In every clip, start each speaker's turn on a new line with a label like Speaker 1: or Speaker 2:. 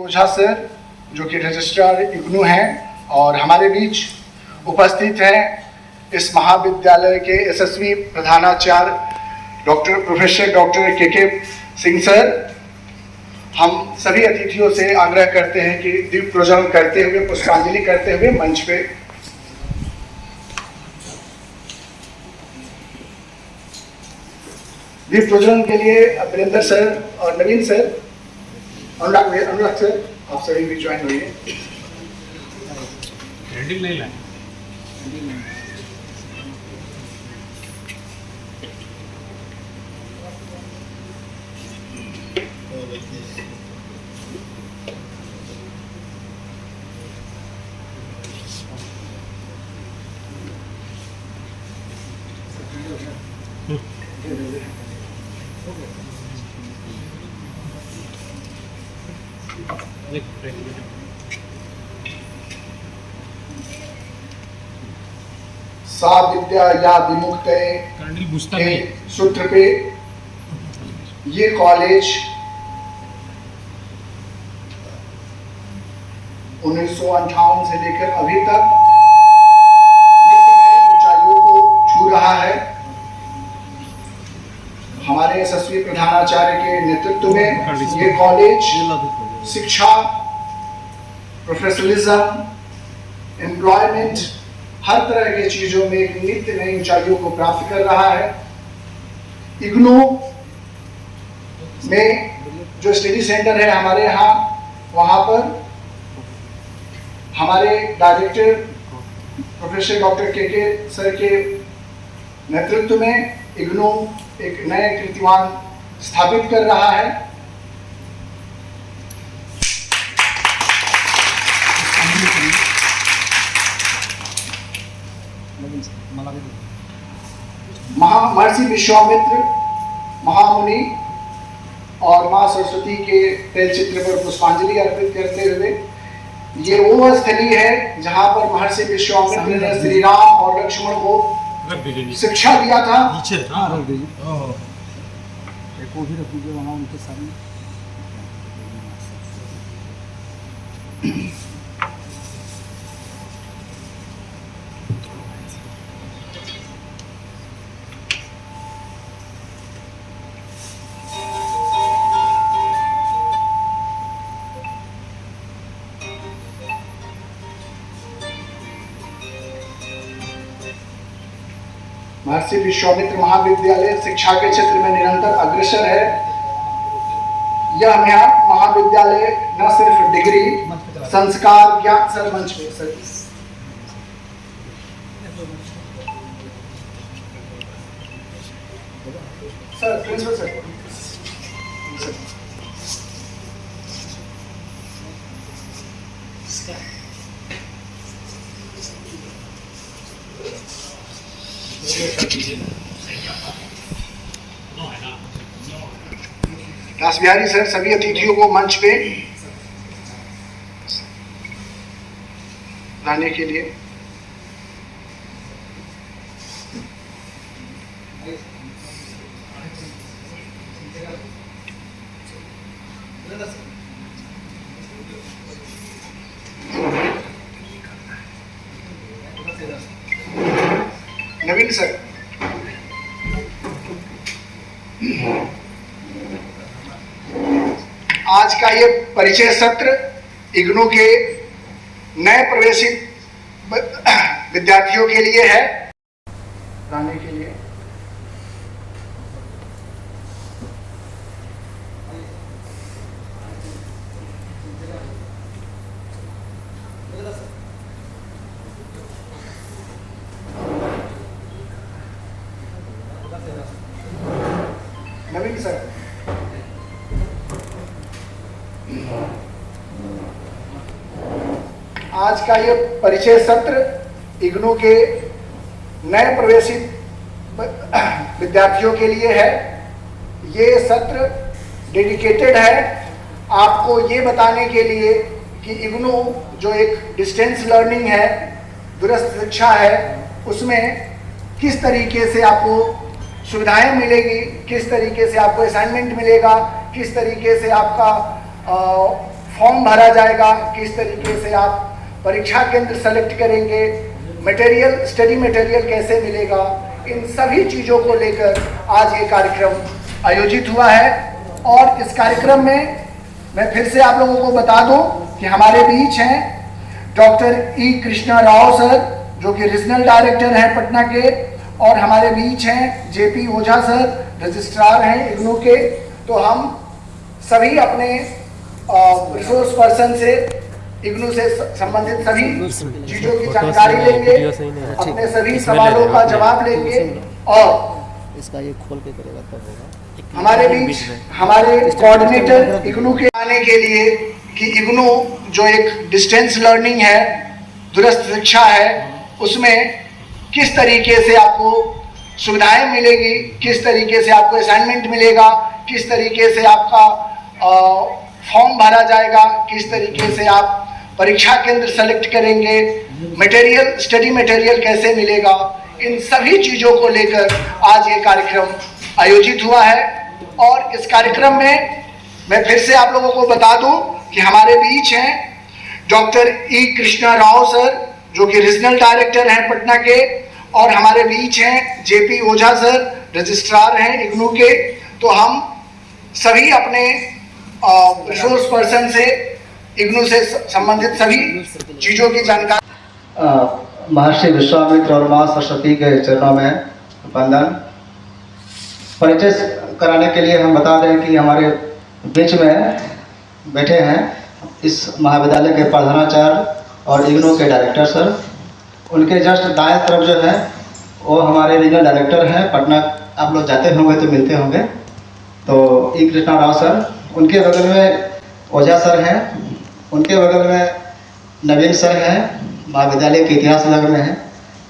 Speaker 1: ओझा sir जो कि registrar IGNOU हैं और हमारे बीच उपस्थित हैं इस महाविद्यालय के यशस्वी प्रधानाचार्य प्रोफेसर डॉक्टर के सिंह सर। हम सभी अतिथियों से आग्रह करते हैं कि दीप प्रज्वलन करते हुए पुष्पांजलि करते हुए मंच पे दीप प्रज्वलन के लिए वीरेंद्र सर और नवीन सर, अनुराग सर, आप सभी भी ज्वाइन होइए।
Speaker 2: नहीं लाए
Speaker 1: सा विद्या या विमुक्ते के सूत्र पे ये कॉलेज 1958 से लेकर अभी तक ऊंचाइयों को छू रहा है। हमारे यशस्वी प्रधानाचार्य के नेतृत्व में ये कॉलेज शिक्षा, प्रोफेशनलिज्म, एम्प्लॉयमेंट, हर तरह की चीजों में एक नित्य नई ऊंचाइयों को प्राप्त कर रहा है। इग्नू में जो स्टडी सेंटर है हमारे यहाँ, वहाँ पर हमारे डायरेक्टर प्रोफेसर डॉक्टर के सर के नेतृत्व में इग्नू एक नए कीर्तिमान स्थापित कर रहा है। महर्षि विश्वामित्र महामुनि और मां सरस्वती के तैल चित्र पर पुष्पांजलि अर्पित करते हुए ये वो स्थली है जहां पर महर्षि विश्वामित्र ने श्री राम और लक्ष्मण को शिक्षा दिया था। महर्षि विश्वामित्र महाविद्यालय शिक्षा के क्षेत्र में निरंतर अग्रसर है। यह महाविद्यालय न सिर्फ डिग्री, संस्कार, ज्ञान सर मंच पे सर प्रिंसिपल सर दास बिहारी सर सभी अतिथियों को मंच पे लाने के लिए नवीन सर आज का ये परिचय सत्र इग्नू के नए प्रवेशित विद्यार्थियों के लिए है। लाने के लिए नवीन सर आज का ये परिचय सत्र इग्नू के नए प्रवेशित विद्यार्थियों के लिए है। ये सत्र डेडिकेटेड है आपको ये बताने के लिए कि इग्नू जो एक डिस्टेंस लर्निंग है, दूरस्थ शिक्षा है, उसमें किस तरीके से आपको सुविधाएं मिलेगी, किस तरीके से आपको असाइनमेंट मिलेगा, किस तरीके से आपका फॉर्म भरा जाएगा, किस तरीके से आप परीक्षा केंद्र सेलेक्ट करेंगे, मटेरियल, स्टडी मटेरियल कैसे मिलेगा, इन सभी चीज़ों को लेकर आज ये कार्यक्रम आयोजित हुआ है। और इस कार्यक्रम में मैं फिर से आप लोगों को बता दूं कि हमारे बीच हैं डॉक्टर ई कृष्णा राव सर, जो कि रीजनल डायरेक्टर हैं पटना के, और हमारे बीच हैं जेपी ओझा सर, रजिस्ट्रार हैं इग्नू के। तो हम सभी अपने रिसोर्स पर्सन से इग्नू से संबंधित सभी चीज़ों की जानकारी लेंगे, अपने सभी सवालों का जवाब लेंगे। और
Speaker 2: इसका ये खोल के करेगा तब होगा।
Speaker 1: हमारे बीच हमारे कोऑर्डिनेटर इग्नू के आने के लिए कि इग्नू जो एक डिस्टेंस लर्निंग है, दूरस्थ शिक्षा है, उसमें किस तरीके से आपको सुविधाएं मिलेगी, किस तरीके से आपको असाइनमेंट मिलेगा, किस तरीके से आपका फॉर्म भरा जाएगा, किस तरीके से आप परीक्षा केंद्र सेलेक्ट करेंगे, मटेरियल, स्टडी मटेरियल कैसे मिलेगा, इन सभी चीज़ों को लेकर आज ये कार्यक्रम आयोजित हुआ है। और इस कार्यक्रम में मैं फिर से आप लोगों को बता दूं कि हमारे बीच हैं डॉक्टर ई कृष्णा राव सर, जो कि रीजनल डायरेक्टर हैं पटना के, और हमारे बीच हैं जेपी ओझा सर, रजिस्ट्रार हैं इग्नू के। तो हम सभी अपने रिसोर्स पर्सन से इग्नू से संबंधित सभी चीज़ों की जानकारी।
Speaker 3: महर्षि विश्वामित्र और माँ सरस्वती के चरणों में वंदन। परिचय कराने के लिए हम बता दें कि हमारे बीच में बैठे हैं इस महाविद्यालय के प्रधानाचार्य और इग्नू के डायरेक्टर सर। उनके जस्ट दाएं तरफ जो है वो हमारे रीजनल डायरेक्टर हैं पटना, आप लोग जाते होंगे तो मिलते होंगे, तो ई कृष्णा राव सर। उनके बगल में ओझा सर हैं, उनके बगल में नवीन सर हैं, महाविद्यालय के इतिहास विभाग में हैं।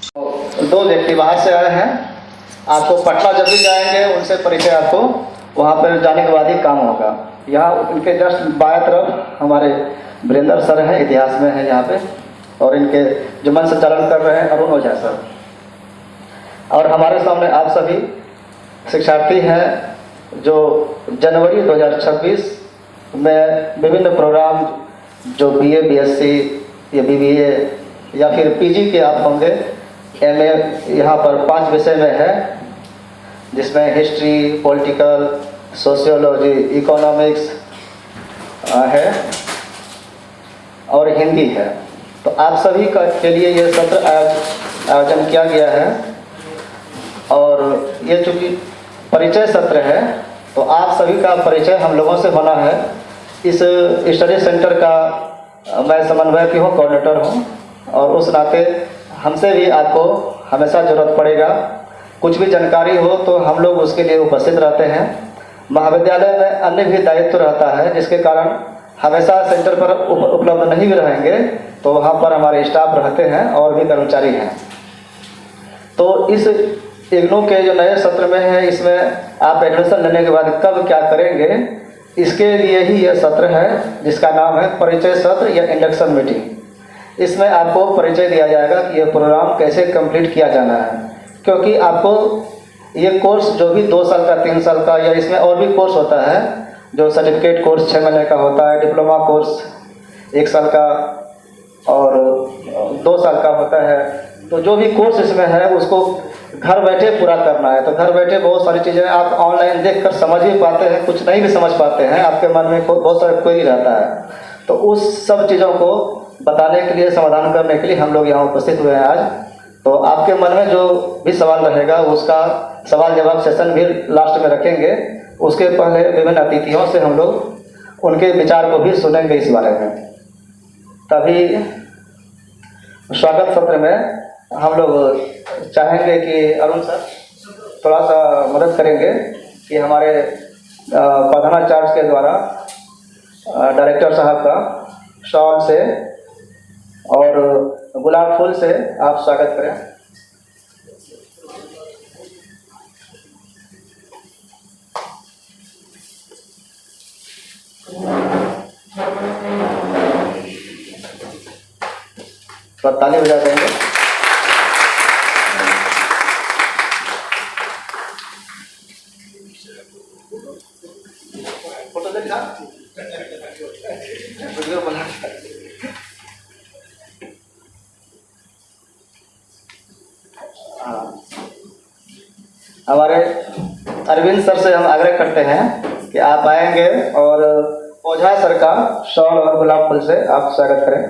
Speaker 3: तो दो व्यक्ति बाहर से आए हैं, आपको पटना जब भी जाएंगे उनसे परिचय आपको वहाँ पर जाने के बाद ही काम होगा। यहाँ उनके जस्ट बाएं तरफ हमारे वीरेंद्र सर हैं, इतिहास में हैं यहाँ पे, और इनके जो मंच संचालन कर रहे हैं अरुण ओझा सर। और हमारे सामने आप सभी शिक्षार्थी हैं जो जनवरी 2026 में विभिन्न प्रोग्राम जो BA, BSc या BBA या फिर PG के आप होंगे, MA यहाँ पर 5 विषय में है, जिसमें हिस्ट्री, पॉलिटिकल, सोशियोलॉजी, इकोनॉमिक्स है और हिंदी है। तो आप सभी के लिए ये सत्र आयोजन किया गया है। और ये चूँकि परिचय सत्र है तो आप सभी का परिचय हम लोगों से बना है। इस स्टडी सेंटर का मैं समन्वयक हूँ, कोऑर्डिनेटर हूँ, और उस नाते हमसे भी आपको हमेशा ज़रूरत पड़ेगा। कुछ भी जानकारी हो तो हम लोग उसके लिए उपस्थित रहते हैं। महाविद्यालय में अन्य भी दायित्व रहता है, जिसके कारण हमेशा सेंटर पर उपलब्ध नहीं भी रहेंगे, तो वहाँ पर हमारे स्टाफ रहते हैं और भी कर्मचारी हैं। तो इस इग्नू के जो नए सत्र में है, इसमें आप एडमिशन लेने के बाद कब क्या करेंगे, इसके लिए ही यह सत्र है, जिसका नाम है परिचय सत्र या इंडक्शन मीटिंग। इसमें आपको परिचय दिया जाएगा कि यह प्रोग्राम कैसे कंप्लीट किया जाना है, क्योंकि आपको ये कोर्स जो भी 2 साल का, 3 साल का, या इसमें और भी कोर्स होता है, जो सर्टिफिकेट कोर्स 6 महीने का होता है, डिप्लोमा कोर्स 1 साल का और 2 साल का होता है। तो जो भी कोर्स इसमें है उसको घर बैठे पूरा करना है। तो घर बैठे बहुत सारी चीज़ें आप ऑनलाइन देखकर समझ भी पाते हैं, कुछ नहीं भी समझ पाते हैं, आपके मन में बहुत सारा क्वेरी रहता है। तो उस सब चीज़ों को बताने के लिए, समाधान करने के लिए हम लोग यहाँ उपस्थित हुए हैं आज। तो आपके मन में जो भी सवाल रहेगा उसका सवाल जवाब सेशन भी लास्ट में रखेंगे। उसके पहले विभिन्न अतिथियों से हम लोग उनके विचार को भी सुनेंगे इस बारे में। तभी स्वागत सत्र में हम लोग चाहेंगे कि अरुण सर थोड़ा सा मदद करेंगे कि हमारे प्रधानाचार्य के द्वारा डायरेक्टर साहब का शॉल से और गुलाब फूल से आप स्वागत करें। तो ताली बजा देंगे। फोटो देखा अरविंद सर से हम आग्रह करते हैं कि आप आएंगे और ओझा सर का शॉल और गुलाब फूल से आप स्वागत करें।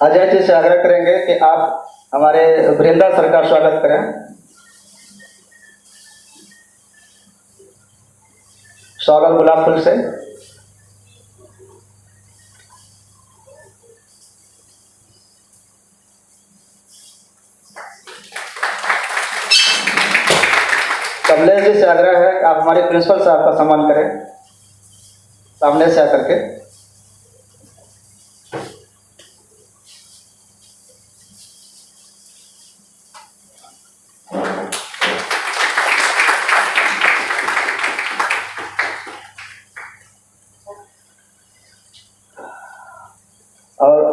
Speaker 3: अजय जी से आग्रह करेंगे कि आप हमारे वीरेंद्र सर का स्वागत करें शॉल और गुलाब फूल से। कमलेश जी से आग्रह है कि आप हमारे प्रिंसिपल साहब का सम्मान करें सामने से आकर के। और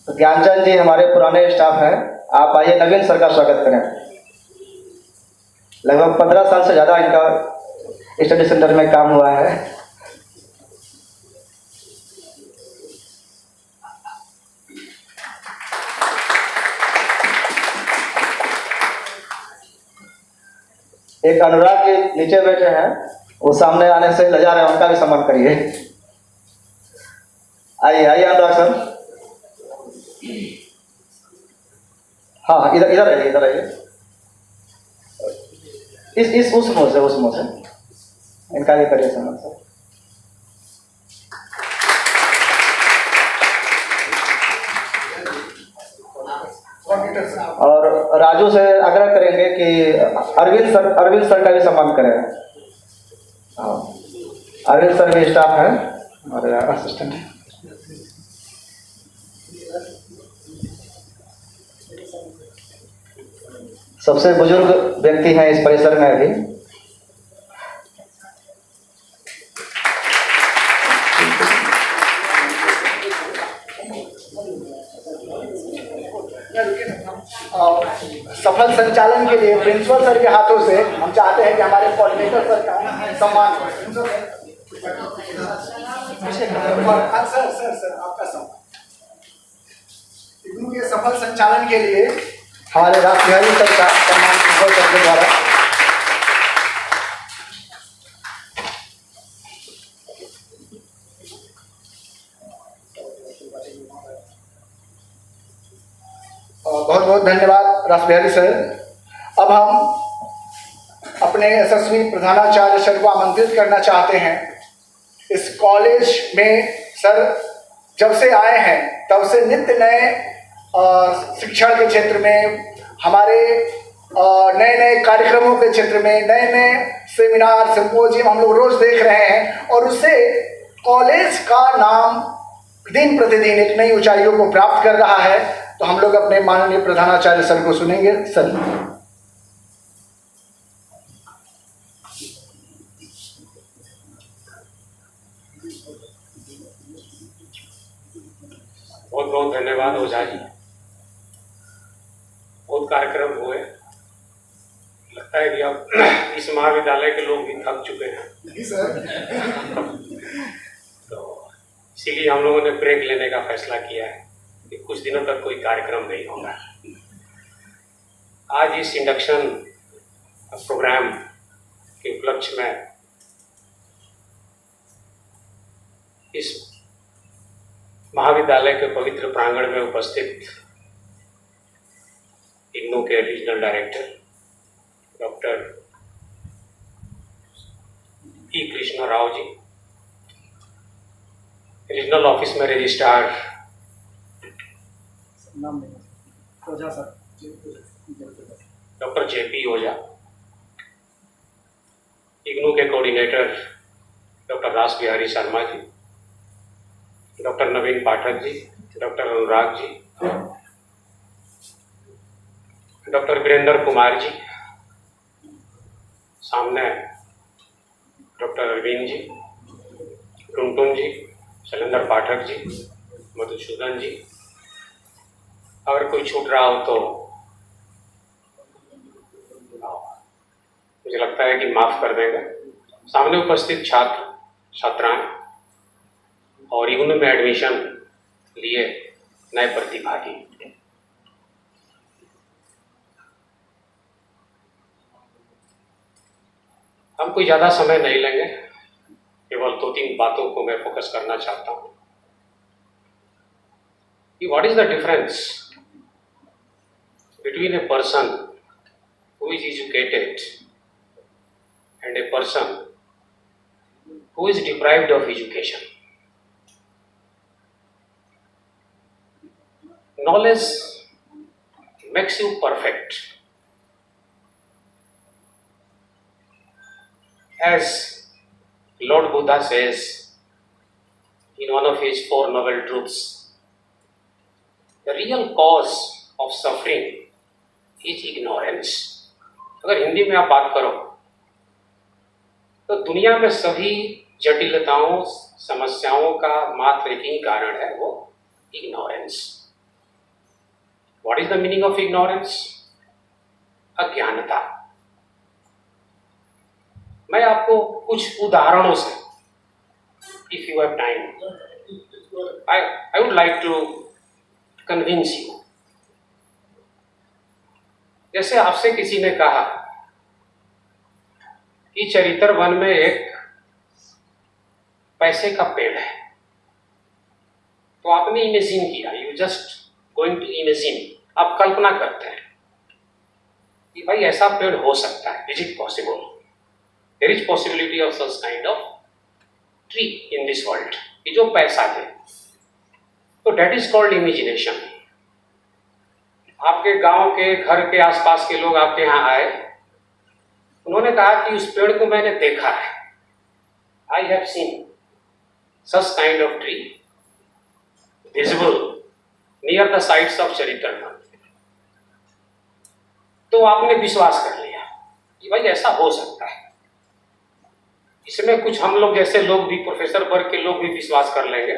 Speaker 3: ज्ञानचंद जी हमारे पुराने स्टाफ हैं, आप आइए नवीन सर का स्वागत करें। लगभग 15 साल से ज़्यादा इनका स्टडी सेंटर में काम हुआ है। एक अनुराग जी नीचे बैठे हैं, वो सामने आने से लजा रहे हैं, उनका भी सम्मान करिए। आइए आइए अनुराग सर। हाँ इधर इधर आइए, इधर आइए। इस उस मुँह से इनका भी करिए सम्मान सर। और राजू से आग्रह करेंगे कि अरविंद सर का भी सम्मान करें। हाँ अरविंद सर भी स्टाफ है और असिस्टेंट है। सबसे बुजुर्ग व्यक्ति हैं इस परिसर में अभी।
Speaker 1: सफल संचालन के लिए प्रिंसिपल सर के हाथों से हम चाहते हैं कि हमारे कोऑर्डिनेटर सर का सम्मान हो। सर आपका सम्मान इग्नू के सफल संचालन के लिए हमारे राष्ट्रबिहारी सर का सम्मान प्रिंसिपल सर के द्वारा। बहुत बहुत धन्यवाद राष्ट्रबिहारी सर। अब हम अपने यशस्वी प्रधानाचार्य सर को आमंत्रित करना चाहते हैं। इस कॉलेज में सर जब से आए हैं तब से नित्य नए शिक्षण के क्षेत्र में, हमारे नए नए कार्यक्रमों के क्षेत्र में, नए नए सेमिनार सिम्पोजियम हम लोग रोज देख रहे हैं और उससे कॉलेज का नाम दिन प्रतिदिन एक नई ऊंचाइयों को प्राप्त कर रहा है। तो हम लोग अपने माननीय प्रधानाचार्य सर को सुनेंगे। सर
Speaker 4: बहुत बहुत धन्यवाद ओझा जी। बहुत कार्यक्रम हुए, लगता है कि अब इस महाविद्यालय के लोग भी थक चुके हैं।
Speaker 1: नहीं सर।
Speaker 4: तो इसीलिए हम लोगों ने ब्रेक लेने का फैसला किया है कि कुछ दिनों तक कोई कार्यक्रम नहीं होगा। आज इस इंडक्शन प्रोग्राम के उपलक्ष्य में इस महाविद्यालय के पवित्र प्रांगण में उपस्थित इग्नू के रीजनल डायरेक्टर डॉक्टर ई कृष्णा राव जी, रीजनल ऑफिस में रजिस्ट्रार डॉक्टर जेपी ओझा, इग्नू के coordinator doctor Rasbihari Sharma ji, doctor नवीन पाठक जी, डॉक्टर अनुराग जी, डॉक्टर वीरेंद्र कुमार जी, सामने डॉक्टर अरविंद जी, टुनटुन जी, शैलेंद्र पाठक जी, मधुसूदन जी, अगर कोई छूट रहा हो तो मुझे लगता है कि माफ़ कर देंगे। सामने उपस्थित छात्र छात्राएं और इग्नू में एडमिशन लिए नए प्रतिभागी, हम कोई ज़्यादा समय नहीं लेंगे, केवल 2-3 बातों को मैं फोकस करना चाहता हूँ कि what is the difference between a person who is educated and a person who is deprived of education. Knowledge makes you perfect. As Lord Buddha says in one of his 4 noble truths, the real cause of suffering is ignorance. अगर हिंदी में आप बात करो तो दुनिया में सभी जटिलताओं समस्याओं का मात्र एक ही कारण है, वो ignorance. What is the meaning of ignorance? अज्ञानता। मैं आपको कुछ उदाहरणों से, if you have time, I would like to convince you. जैसे आपसे किसी ने कहा कि चरित्र वन में एक पैसे का पेड़ है, तो आपने इमेजिन किया, you just going to imagine, आप कल्पना करते हैं कि भाई ऐसा पेड़ हो सकता है, is it possible? There is possibility of such kind of tree in this world, कि जो पैसा दे। तो डेट इज कॉल्ड इमेजिनेशन। आपके गांव के घर के आसपास के लोग आपके यहाँ आए, उन्होंने कहा कि उस पेड़ को मैंने देखा है, I have seen such kind of tree visible near the sites of चरित्र। तो आपने विश्वास कर लिया कि भाई ऐसा हो सकता है। इसमें कुछ हम लोग जैसे लोग भी, प्रोफेसर वर्ग के लोग भी विश्वास कर लेंगे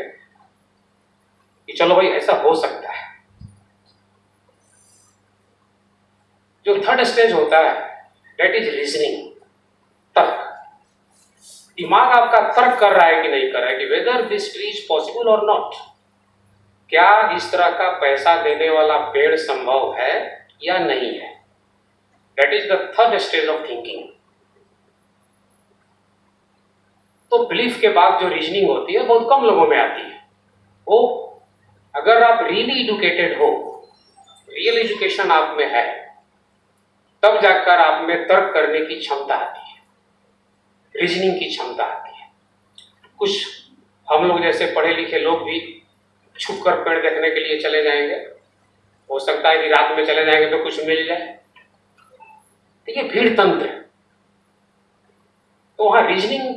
Speaker 4: कि चलो भाई ऐसा हो सकता है। जो थर्ड स्टेज होता है डेट इज रीजनिंग, तर्क। दिमाग आपका तर्क कर रहा है कि नहीं कर रहा है कि whether this tree is possible और नॉट, क्या इस तरह का पैसा देने वाला पेड़ संभव है या नहीं है। That is the third stage of thinking. तो बिलीफ के बाद जो रीजनिंग होती है बहुत कम लोगों में आती है। वो अगर आप रियली एजुकेटेड हो, रियल एजुकेशन आप में है, तब जाकर आप में तर्क करने की क्षमता आती है, रीजनिंग की क्षमता आती है। कुछ हम लोग जैसे पढ़े लिखे लोग भी छुप कर पेड़ देखने के लिए चले जाएंगे, हो सकता है कि रात में चले जाएंगे तो कुछ मिल जाए। देखिए भीड़ तंत्र, तो वहां रीजनिंग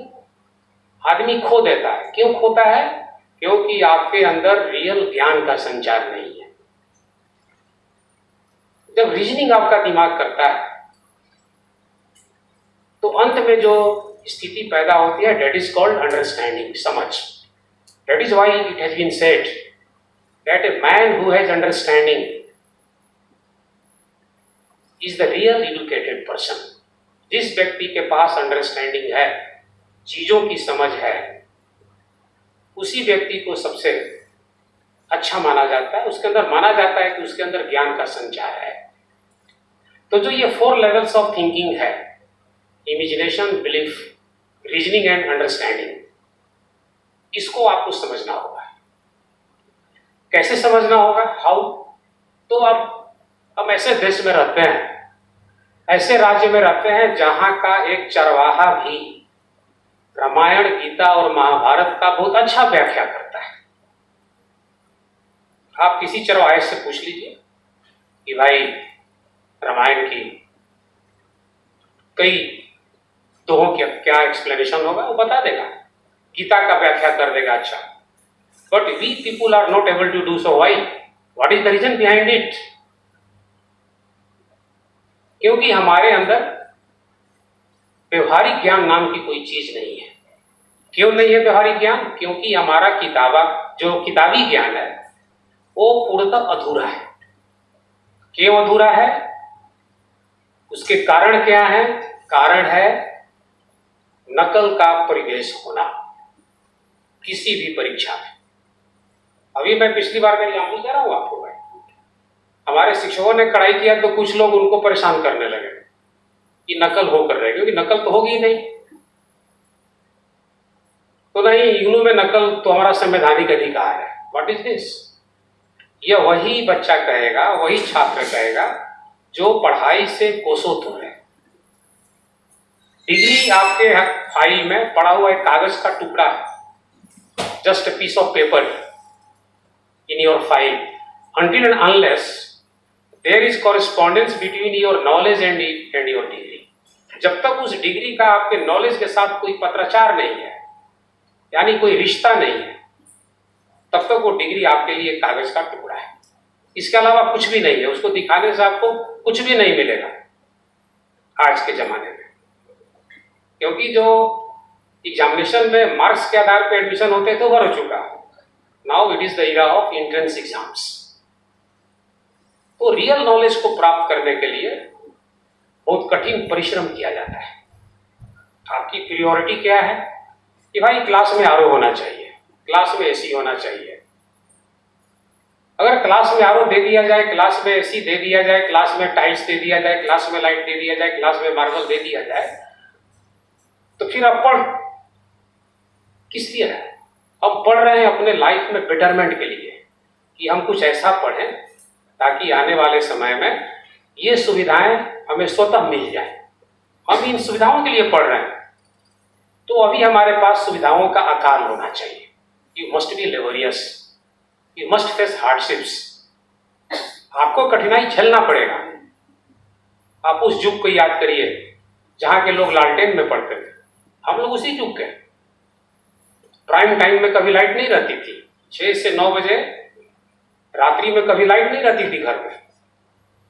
Speaker 4: आदमी खो देता है। क्यों खोता है? क्योंकि आपके अंदर रियल ज्ञान का संचार नहीं है। जब रीजनिंग आपका दिमाग करता है तो अंत में जो स्थिति पैदा होती है डेट इज कॉल्ड अंडरस्टैंडिंग, समझ। That is why it has been said that a man who has understanding is the real educated person. जिस व्यक्ति के पास अंडरस्टैंडिंग है, चीजों की समझ है, उसी व्यक्ति को सबसे अच्छा माना जाता है। उसके अंदर माना जाता है कि उसके अंदर ज्ञान का संचार है। तो जो ये 4 लेवल्स ऑफ थिंकिंग है, imagination, belief, reasoning and understanding, इसको आपको समझना होगा। कैसे समझना होगा? हाउ? तो अब हम ऐसे देश में रहते हैं, ऐसे राज्य में रहते हैं जहां का एक चरवाहा भी रामायण, गीता और महाभारत का बहुत अच्छा व्याख्या करता है। आप किसी चरवाहे से पूछ लीजिए कि भाई रामायण की कई दोहों की क्या एक्सप्लेनेशन होगा, वो बता देगा, गीता का व्याख्या कर देगा अच्छा। But we people are not able to do so. Why? What is the reason behind it? क्योंकि हमारे अंदर व्यवहारिक ज्ञान नाम की कोई चीज नहीं है। क्यों नहीं है व्यवहारिक ज्ञान? क्योंकि हमारा किताबी ज्ञान है वो पूर्णतः अधूरा है। क्यों अधूरा है? उसके कारण क्या है? कारण है नकल का परिवेश होना किसी भी परीक्षा में। अभी मैं पिछली बार का एग्जाम्पल दे रहा हूं आपको भाई, हमारे शिक्षकों ने कड़ाई किया तो कुछ लोग उनको परेशान करने लगे कि नकल होकर रहे, क्योंकि नकल तो होगी ही नहीं। तो नहीं, इग्नू में नकल तो हमारा संवैधानिक अधिकार है। What is this? यह वही बच्चा कहेगा, वही छात्र कहेगा जो पढ़ाई से कोसों दूर है। डिग्री आपके फाइल में पड़ा हुआ एक कागज का टुकड़ा है, just a piece of paper in your file, until and unless there is correspondence between your knowledge and your degree। जब तक उस डिग्री का आपके नॉलेज के साथ कोई पत्राचार नहीं है, यानी कोई रिश्ता नहीं है, तब तक वो डिग्री आपके लिए कागज का टुकड़ा है। इसके अलावा कुछ भी नहीं है, उसको दिखाने से आपको कुछ भी नहीं मिलेगा आज के जमाने में। क्योंकि जो एग्जामिनेशन में मार्क्स के आधार पर एडमिशन होते थे वो हो चुका। Now it is the era of entrance exams. तो रियल नॉलेज को प्राप्त करने के लिए बहुत कठिन परिश्रम किया जाता है। आपकी प्रायोरिटी क्या है कि भाई क्लास में आरओ होना चाहिए, क्लास में एसी होना चाहिए। अगर क्लास में आरओ दे दिया जाए, क्लास में एसी दे दिया जाए, क्लास में टाइल्स दे दिया जाए, क्लास में लाइट दे दिया जाए, क्लास में मार्बल दे दिया जाए, तो फिर आप पढ़ किस लिए रहे? अब पढ़ रहे हैं अपने लाइफ में बेटरमेंट के लिए कि हम कुछ ऐसा पढ़ें ताकि आने वाले समय में ये सुविधाएं हमें स्वतः मिल जाए। हम इन सुविधाओं के लिए पढ़ रहे हैं, तो अभी हमारे पास सुविधाओं का अकाल होना चाहिए। You must be laborious, you must face hardships. आपको कठिनाई झेलना पड़ेगा। आप उस युग को याद करिए जहां के लोग लालटेन में पढ़ते थे, हम लोग उसी युग के। प्राइम टाइम में कभी लाइट नहीं रहती थी, 6 से 9 बजे रात्रि में कभी लाइट नहीं रहती थी घर में।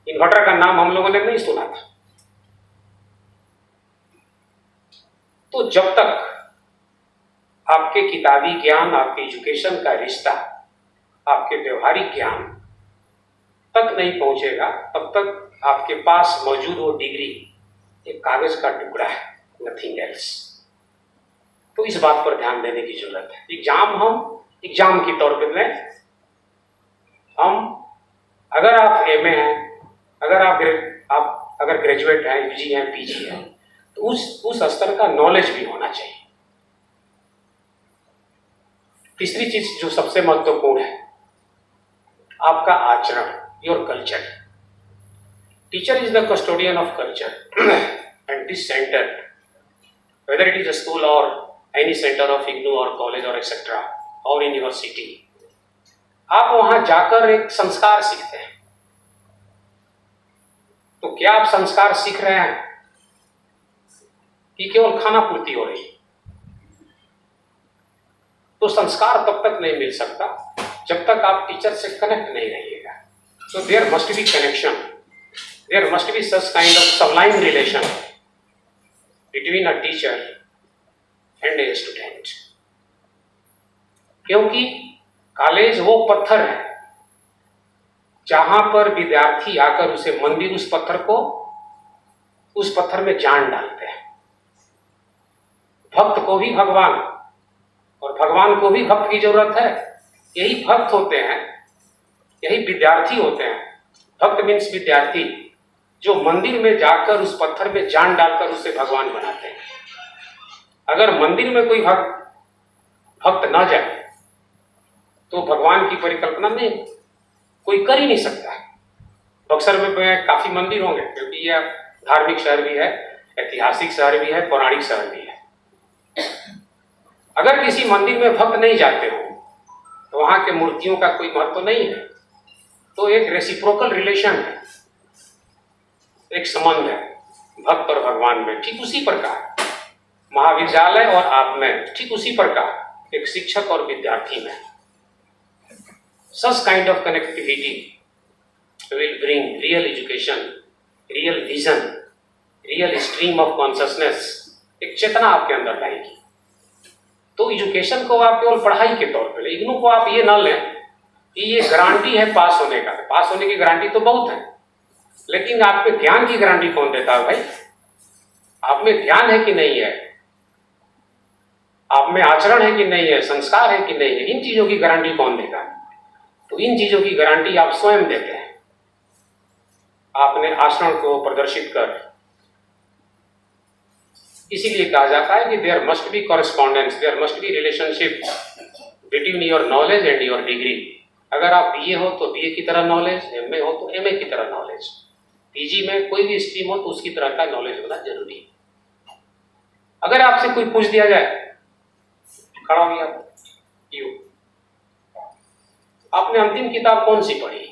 Speaker 4: इन्वर्टर का नाम हम लोगों ने नहीं सुना था। तो जब तक आपके किताबी ज्ञान, आपके एजुकेशन का रिश्ता, आपके व्यवहारिक ज्ञान तक नहीं पहुंचेगा, तब तक आपके पास मौजूद वो डिग्री एक कागज का टुकड़ा है, नथिंग एल्स। तो इस बात पर ध्यान देने की जरूरत है। एग्जाम हम एग्जाम के तौर पर लें। हम अगर आप एमए हैं, अगर आप अगर ग्रेजुएट हैं, यूजी हैं, पीजी हैं, तो उस स्तर का नॉलेज भी होना चाहिए। तीसरी चीज जो सबसे महत्वपूर्ण है, आपका आचरण, your culture. Teacher is the custodian of culture and this centre, whether it is a school or any center of IGNOU or college or etc. or university, आप वहां जाकर एक संस्कार सीखते हैं। तो क्या आप संस्कार सीख रहे हैं कि केवल खाना पूर्ति हो रही? तो संस्कार तब तक नहीं मिल सकता जब तक आप टीचर से कनेक्ट नहीं रहिएगा। So there must be connection, there must be such kind of sublime relation between a teacher and a student। क्योंकि कॉलेज वो पत्थर है जहां पर विद्यार्थी आकर उसे मंदिर, उस पत्थर में जान डालते हैं। भक्त को भी भगवान और भगवान को भी भक्त की जरूरत है। यही भक्त होते हैं, यही विद्यार्थी होते हैं। भक्त मीन्स विद्यार्थी, जो मंदिर में जाकर उस पत्थर में जान डालकर उसे भगवान बनाते हैं। अगर मंदिर में कोई भक्त ना जाए तो भगवान की परिकल्पना नहीं कोई कर ही नहीं सकता। बक्सर में काफी मंदिर होंगे क्योंकि यह धार्मिक शहर भी है, ऐतिहासिक शहर भी है, पौराणिक शहर भी है। अगर किसी मंदिर में भक्त नहीं जाते हो तो वहां के मूर्तियों का कोई महत्व नहीं है। तो एक रेसिप्रोकल रिलेशन है, एक संबंध है भक्त और भगवान में। ठीक उसी प्रकार महाविद्यालय और आप में, ठीक उसी प्रकार एक शिक्षक और विद्यार्थी में। Such kind of connectivity will bring real education, real vision, real stream of consciousness, एक चेतना आपके अंदर लाएगी। तो एजुकेशन को आप केवल पढ़ाई के तौर पे, इग्नू को आप ये ना लें कि ये गारंटी है पास होने का। पास होने की गारंटी तो बहुत है, लेकिन आपके ज्ञान की गारंटी कौन देता है भाई? आप में ध्यान है कि नहीं है, आप में आचरण है कि नहीं है, संस्कार है कि नहीं है, इन चीजों की गारंटी कौन देगा? तो इन चीजों की गारंटी आप स्वयं देते हैं। आपने आचरण को प्रदर्शित कर, इसीलिए कहा जाता है कि there must be correspondence, there must be relationship between your knowledge and your degree. अगर आप बीए हो तो बीए की तरह नॉलेज, एमए हो तो एमए की तरह नॉलेज, पीजी में कोई भी स्ट्रीम हो तो उसकी तरह का नॉलेज होना जरूरी है। अगर आपसे कोई पूछ दिया जाए, खड़ा हो गया यू, आपने अंतिम किताब कौन सी पढ़ी,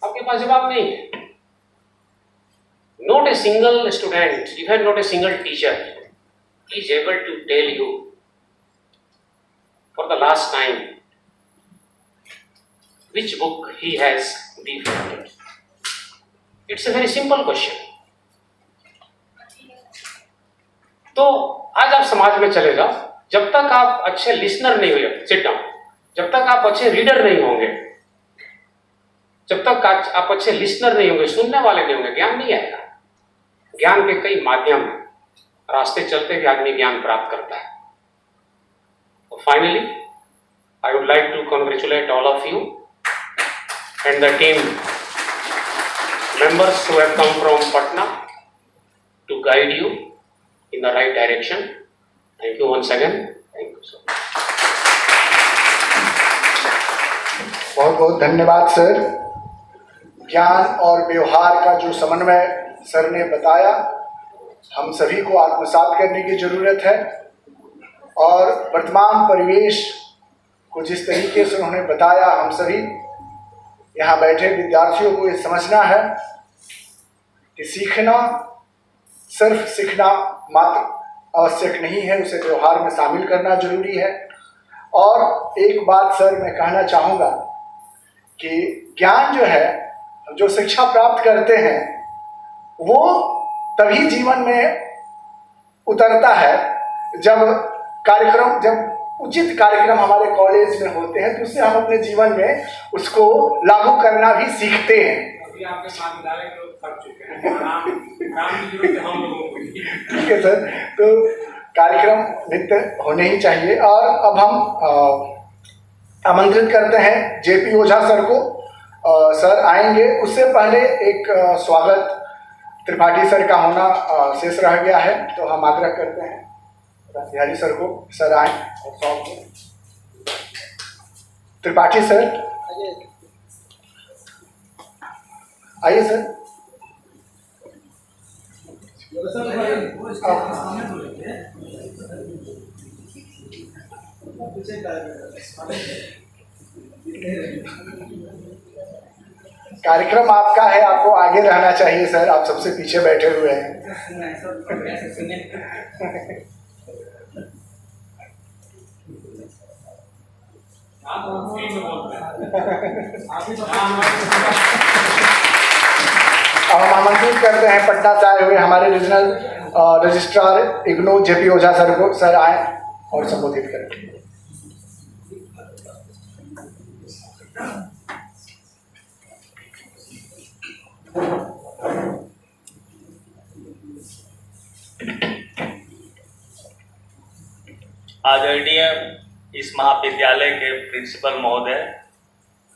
Speaker 4: आपके पास जवाब नहीं है। Not a single student, even not a single teacher is able to tell you for the last time which book he has befriended. It's a very simple question. तो आज आप समाज में चले जाओ, जब तक आप अच्छे लिसनर नहीं हुए, सिट डाउन, जब तक आप अच्छे रीडर नहीं होंगे, जब तक आप अच्छे लिसनर नहीं होंगे, सुनने वाले नहीं होंगे, ज्ञान नहीं आएगा। ज्ञान के कई माध्यम हैं, रास्ते चलते भी आदमी ज्ञान प्राप्त करता है। Finally I would like to congratulate all of you and the team members who have come from Patna to guide you in the right direction. Thank you once again. Thank you so much.
Speaker 1: बहुत बहुत धन्यवाद sir. ज्ञान और व्यवहार का जो समन्वय sir ने बताया, हम सभी को आत्मसात करने की जरूरत है। और वर्तमान परिवेश को जिस तरीके से उन्होंने बताया, हम सभी यहाँ बैठे विद्यार्थियों को ये समझना है कि सीखना सिर्फ सीखना मात्र आवश्यक नहीं है, उसे व्यवहार में शामिल करना जरूरी है। और एक बात सर मैं कहना चाहूँगा कि ज्ञान जो है, जो शिक्षा प्राप्त करते हैं, वो तभी जीवन में उतरता है जब उचित कार्यक्रम हमारे कॉलेज में होते हैं, तो उससे हम अपने जीवन में उसको लागू करना भी सीखते हैं।
Speaker 4: अभी आपके साथ विद्यालय के लोग थक चुके हैं, काम की जरूरत है हम लोगों को।
Speaker 1: ठीक है सर, तो कार्यक्रम नित्य होने ही चाहिए। और अब हम आमंत्रित करते हैं जेपी ओझा सर को। सर आएंगे, उससे पहले एक स्वागत त्रिपाठी सर का होना शेष रह गया है, तो हम आग्रह करते हैं बिहारी सर को, सर आए और सौंप त्रिपाठी सर आइए सर। कार्यक्रम आपका है, आपको आगे रहना चाहिए सर, आप सबसे पीछे बैठे हुए हैं। अब हम आमंत्रित करते हैं पटना से आए हुए हमारे रीजनल रजिस्ट्रार इग्नू जेपी ओझा सर को। सर आए और संबोधित करें।
Speaker 5: आदरणीय इस महाविद्यालय के प्रिंसिपल महोदय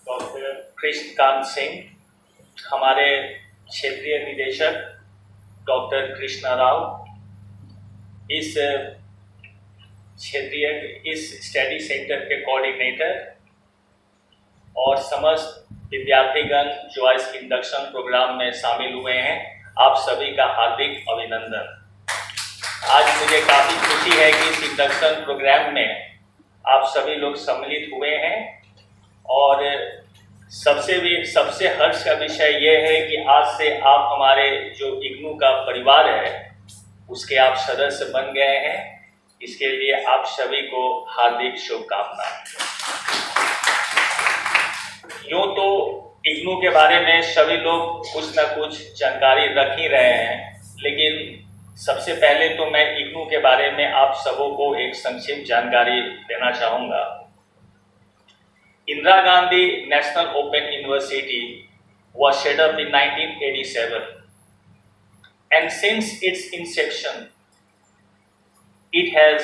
Speaker 5: डॉक्टर कृष्णकांत सिंह, हमारे क्षेत्रीय निदेशक डॉक्टर कृष्णा राव, इस स्टडी सेंटर के कोऑर्डिनेटर और समस्त विद्यार्थीगण जो इस इंडक्शन प्रोग्राम में शामिल हुए हैं, आप सभी का हार्दिक अभिनंदन। आज मुझे काफ़ी खुशी है कि इस इंडक्शन प्रोग्राम में आप सभी लोग सम्मिलित हुए हैं और सबसे हर्ष का विषय ये है कि आज से आप हमारे जो इग्नू का परिवार है उसके आप सदस्य बन गए हैं। इसके लिए आप सभी को हार्दिक शुभकामनाएं। यूँ तो इग्नू के बारे में सभी लोग कुछ न कुछ जानकारी रख ही रहे हैं, लेकिन सबसे पहले तो मैं इग्नू के बारे में आप सबों को एक संक्षिप्त जानकारी देना चाहूँगा। Indira Gandhi national open university was set up in 1987 and since its inception, it has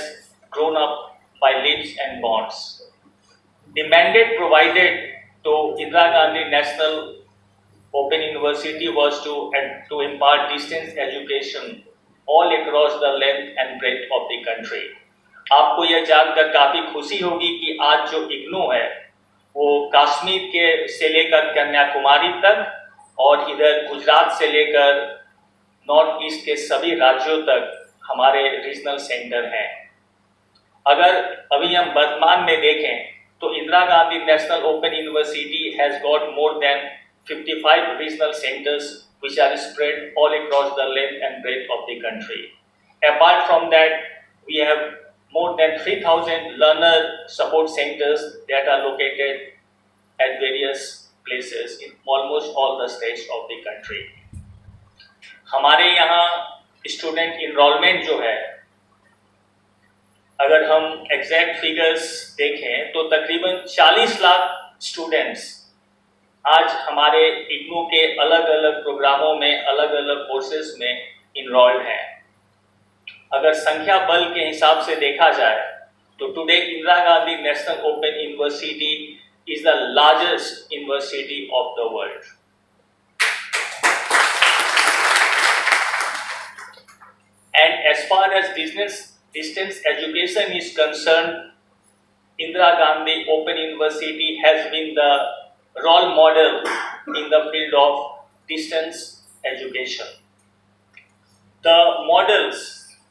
Speaker 5: grown up by leaps and bounds. The mandate provided to Indira Gandhi National Open University was to impart distance education all across the length and breadth of the country. आपको यह जानकर काफी खुशी होगी कि आज जो इग्नू है वो कश्मीर के से लेकर कन्याकुमारी तक और इधर गुजरात से लेकर नॉर्थ ईस्ट के सभी राज्यों तक हमारे रीजनल सेंटर हैं। अगर अभी हम वर्तमान में देखें तो Indira Gandhi national open university has got more than 55 regional centers which are spread all across the length and breadth of the country. Apart from that, we have more than 3,000 learner support centers that are located at various places in almost all the states of the country. हमारे यहाँ student enrolment जो है, अगर हम exact figures देखें तो तकरीबन 40 lakh students आज हमारे इग्नू के अलग अलग प्रोग्रामों में अलग अलग कोर्सेज में इनरोल्ड हैं। अगर संख्या बल के हिसाब से देखा जाए तो today Indira Gandhi national open university is the largest university of the world. And as far as business distance education is concern, Indira Gandhi open university has been the role model in the field of distance education. The models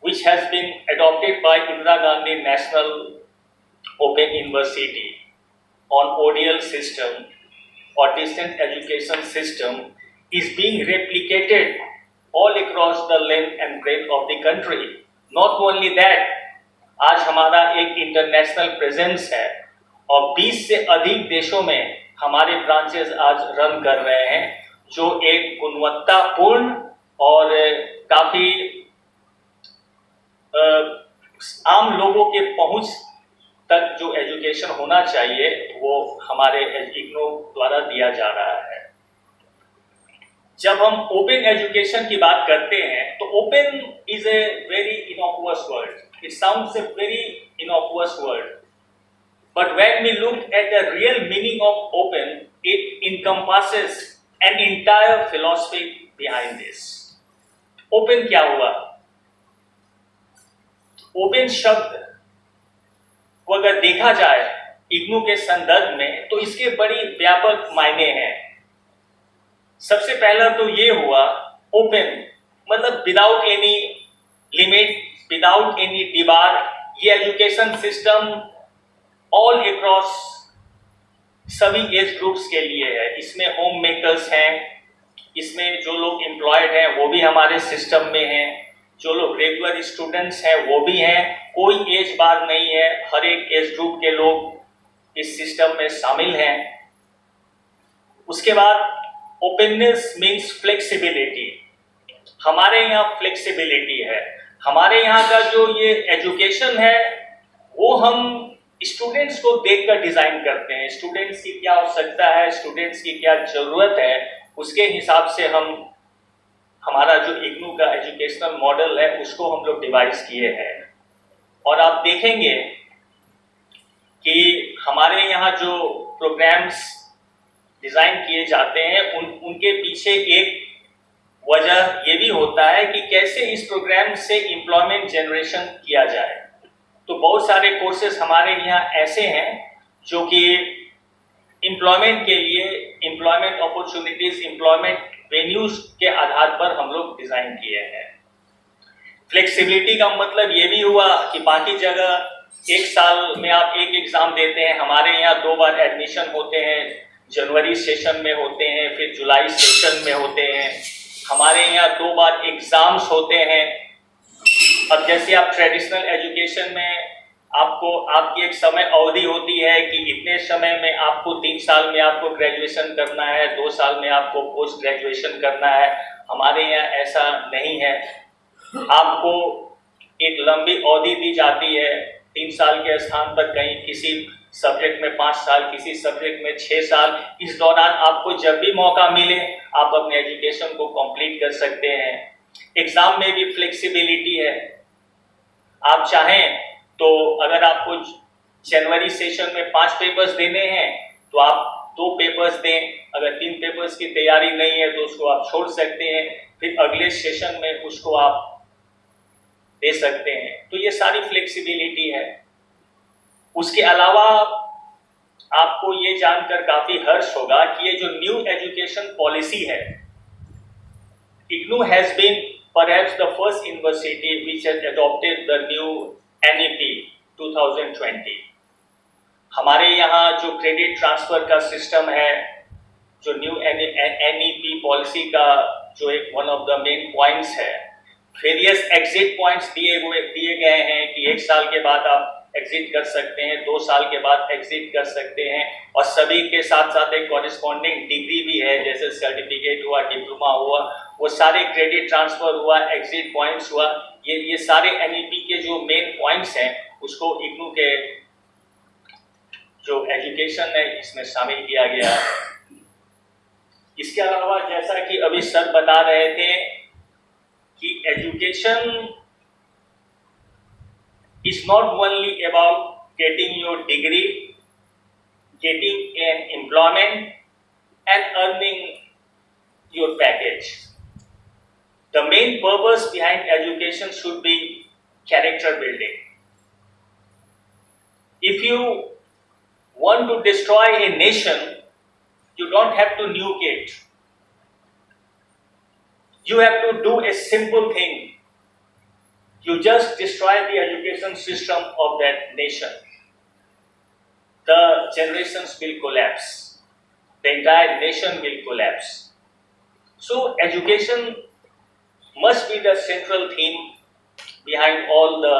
Speaker 5: which has been adopted by Indira Gandhi National Open University on ODL system or distance education system is being replicated all across the length and breadth of the country. Not only that, आज हमारा एक international presence है और 20 से अधिक देशों में हमारे ब्रांचेस आज रन कर रहे हैं, जो एक गुणवत्तापूर्ण और काफी आम लोगों के पहुंच तक जो एजुकेशन होना चाहिए वो हमारे इग्नू द्वारा दिया जा रहा है। जब हम ओपन एजुकेशन की बात करते हैं तो open is a very innocuous word, it sounds a very innocuous word, but when we look at the real meaning of open, it encompasses an entire philosophy behind this. Open क्या हुआ? Open शब्द को अगर देखा जाए इग्नू के संदर्भ में तो इसके बड़ी व्यापक मायने हैं। सबसे पहला तो ये हुआ, ओपन मतलब without any limit, without any दीवार। ये एजुकेशन सिस्टम ऑल अक्रॉस सभी एज ग्रुप्स के लिए है। इसमें होम मेकर्स हैं, इसमें जो लोग एम्प्लॉयड हैं वो भी हमारे सिस्टम में हैं, जो लोग रेगुलर स्टूडेंट्स हैं वो भी हैं, कोई एज बार नहीं है, हर एक एज ग्रुप के लोग इस सिस्टम में शामिल हैं। उसके बाद ओपननेस मीन्स फ्लेक्सिबिलिटी। हमारे यहाँ फ्लेक्सिबिलिटी है। हमारे यहाँ का जो ये एजुकेशन है वो हम स्टूडेंट्स को देखकर डिजाइन करते हैं। स्टूडेंट्स की क्या आवश्यकता है, स्टूडेंट्स की क्या जरूरत है, उसके हिसाब से हम हमारा जो इग्नू का एजुकेशनल मॉडल है उसको हम लोग डिवाइस किए हैं। और आप देखेंगे कि हमारे यहाँ जो प्रोग्राम्स डिजाइन किए जाते हैं उनके पीछे एक वजह ये भी होता है कि कैसे इस प्रोग्राम से एम्प्लॉयमेंट जनरेशन किया जाए। तो बहुत सारे कोर्सेज हमारे यहाँ ऐसे हैं जो कि एम्प्लॉयमेंट के लिए, एम्प्लॉयमेंट अपॉर्चुनिटीज, एम्प्लॉयमेंट वेन्यूज के आधार पर हम लोग डिजाइन किए हैं। फ्लेक्सिबिलिटी का मतलब ये भी हुआ कि बाकी जगह एक साल में आप एक एग्जाम देते हैं, हमारे यहाँ 2 बार एडमिशन होते हैं, जनवरी सेशन में होते हैं, फिर जुलाई सेशन में होते हैं। हमारे यहाँ 2 बार एग्जाम्स होते हैं। अब जैसे आप ट्रेडिशनल एजुकेशन में आपकी एक समय अवधि होती है कि इतने समय में आपको 3 साल में आपको ग्रेजुएशन करना है, 2 साल में आपको पोस्ट ग्रेजुएशन करना है। हमारे यहाँ ऐसा नहीं है। आपको एक लंबी अवधि दी जाती है, 3 साल के स्थान पर कहीं किसी सब्जेक्ट में 5 साल, किसी सब्जेक्ट में 6 साल। इस दौरान आपको जब भी मौका मिले आप अपने एजुकेशन को कंप्लीट कर सकते हैं। एग्जाम में भी फ्लेक्सिबिलिटी है। आप चाहें तो अगर आपको जनवरी सेशन में 5 पेपर्स देने हैं तो आप 2 पेपर्स दें, अगर 3 पेपर्स की तैयारी नहीं है तो उसको आप छोड़ सकते हैं, फिर अगले सेशन में उसको आप दे सकते हैं। तो ये सारी फ्लेक्सिबिलिटी है। उसके अलावा आपको ये जानकर काफी हर्ष होगा कि ये जो न्यू एजुकेशन पॉलिसी है, IGNOU has been perhaps the first university which has adopted the new NEP 2020। हमारे यहाँ जो क्रेडिट ट्रांसफर का सिस्टम है, जो न्यू NEP पॉलिसी का जो एक one of the main points है, वेरियस एग्जिट पॉइंट्स दिए गए हैं कि 1 साल के बाद आप एग्जिट कर सकते हैं, 2 साल के बाद एग्जिट कर सकते हैं, और सभी के साथ साथ एक कॉरेस्पॉन्डिंग डिग्री भी है, जैसे सर्टिफिकेट हुआ, डिप्लोमा हुआ, वो सारे क्रेडिट ट्रांसफर हुआ, एग्जिट पॉइंट्स हुआ, ये सारे NEP के जो मेन पॉइंट्स हैं उसको IGNOU के जो एजुकेशन है इसमें शामिल किया गया है। इसके अलावा जैसा कि अभी सर बता रहे थे कि education is not only about getting your degree, getting an employment and earning your package. The main purpose behind education should be character building. If you want to destroy a nation, you don't have to nuke it. You have to do a simple thing. You just destroy the education system of that nation. The generations will collapse. The entire nation will collapse. So education must be the central theme behind all the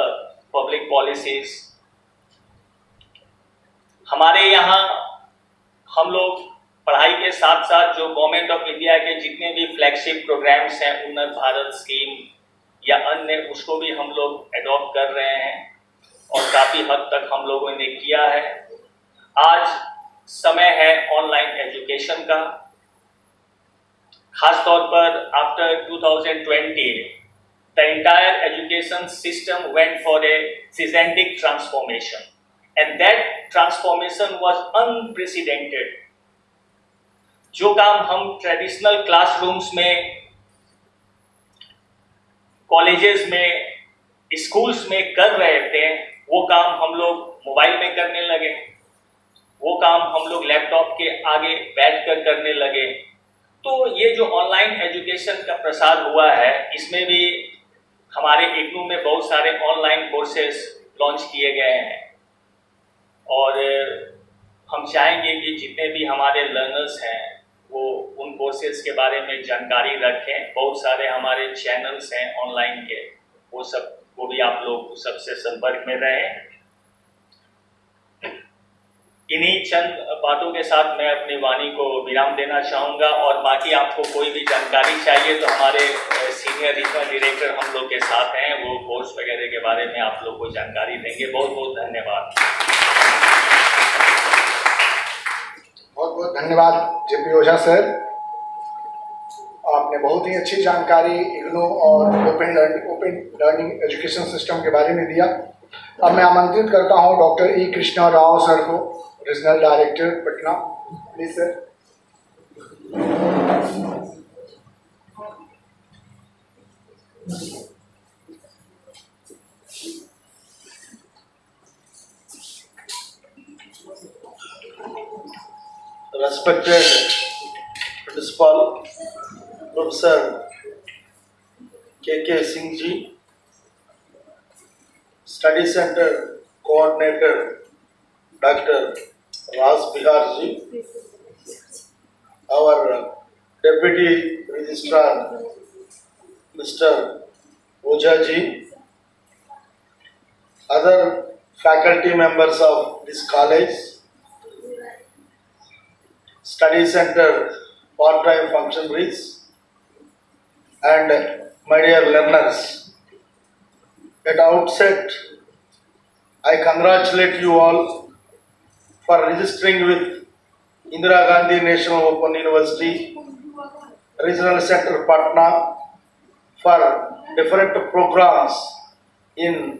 Speaker 5: public policies. हमारे यहाँ हम लोग पढ़ाई के साथ साथ जो government of India के जितने भी फ्लैगशिप प्रोग्राम्स हैं, उन्नत भारत स्कीम या अन्य, उसको भी हम लोग एडॉप्ट कर रहे हैं और काफ़ी हद तक हम लोगों ने किया है। आज समय है ऑनलाइन एजुकेशन का, खास तौर पर after 2020 the entire education system went for a gigantic transformation and that transformation was unprecedented. जो काम हम ट्रेडिशनल क्लासरूम्स में, कॉलेजेस में, स्कूल्स में कर रहे थे, वो काम हम लोग मोबाइल में करने लगे, वो काम हम लोग लैपटॉप के आगे बैठकर करने लगे। तो ये जो ऑनलाइन एजुकेशन का प्रसार हुआ है, इसमें भी हमारे IGNOU में बहुत सारे ऑनलाइन कोर्सेज लॉन्च किए गए हैं और हम चाहेंगे कि जितने भी हमारे लर्नर्स हैं वो उन कोर्सेज के बारे में जानकारी रखें। बहुत सारे हमारे चैनल्स हैं ऑनलाइन के, वो सब को भी आप लोग सबसे संपर्क में रहें। इन्हीं चंद बातों के साथ मैं अपनी वाणी को विराम देना चाहूँगा और बाकी आपको कोई भी जानकारी चाहिए तो हमारे सीनियर रीजनल डायरेक्टर हम लोग के साथ हैं, वो कोर्स वगैरह के बारे में आप लोग को जानकारी देंगे। बहुत बहुत धन्यवाद।
Speaker 1: बहुत बहुत धन्यवाद JP ओझा सर, आपने बहुत ही अच्छी जानकारी IGNOU और ओपन लर्निंग एजुकेशन सिस्टम के बारे में दिया। अब मैं आमंत्रित करता हूं doctor E Krishna Rao sir को, regional director Patna. Please sir.
Speaker 6: Respected Principal Professor K.K. Singh ji, Study Center Coordinator Dr. Raj Bihar ji, our Deputy Registrar Mr. Oja ji, other faculty members of this college, Study Center part-time functionaries, and my dear learners. At outset, I congratulate you all for registering with Indira Gandhi National Open University, Regional Center Patna, for different programs in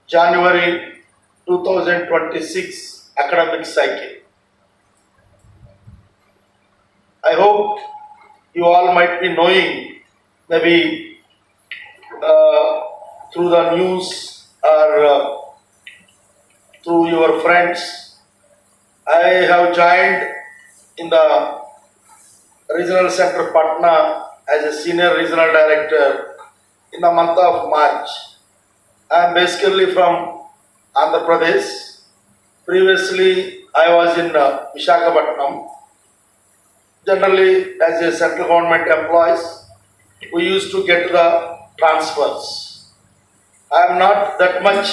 Speaker 6: January 2026 academic cycle. I hope you all might be knowing, maybe through the news or through your friends. I have joined in the Regional Center Patna as a Senior Regional Director in the month of March. I am basically from Andhra Pradesh. Previously, I was in Visakhapatnam. Generally, as a central government employees, we used to get the transfers. I am not that much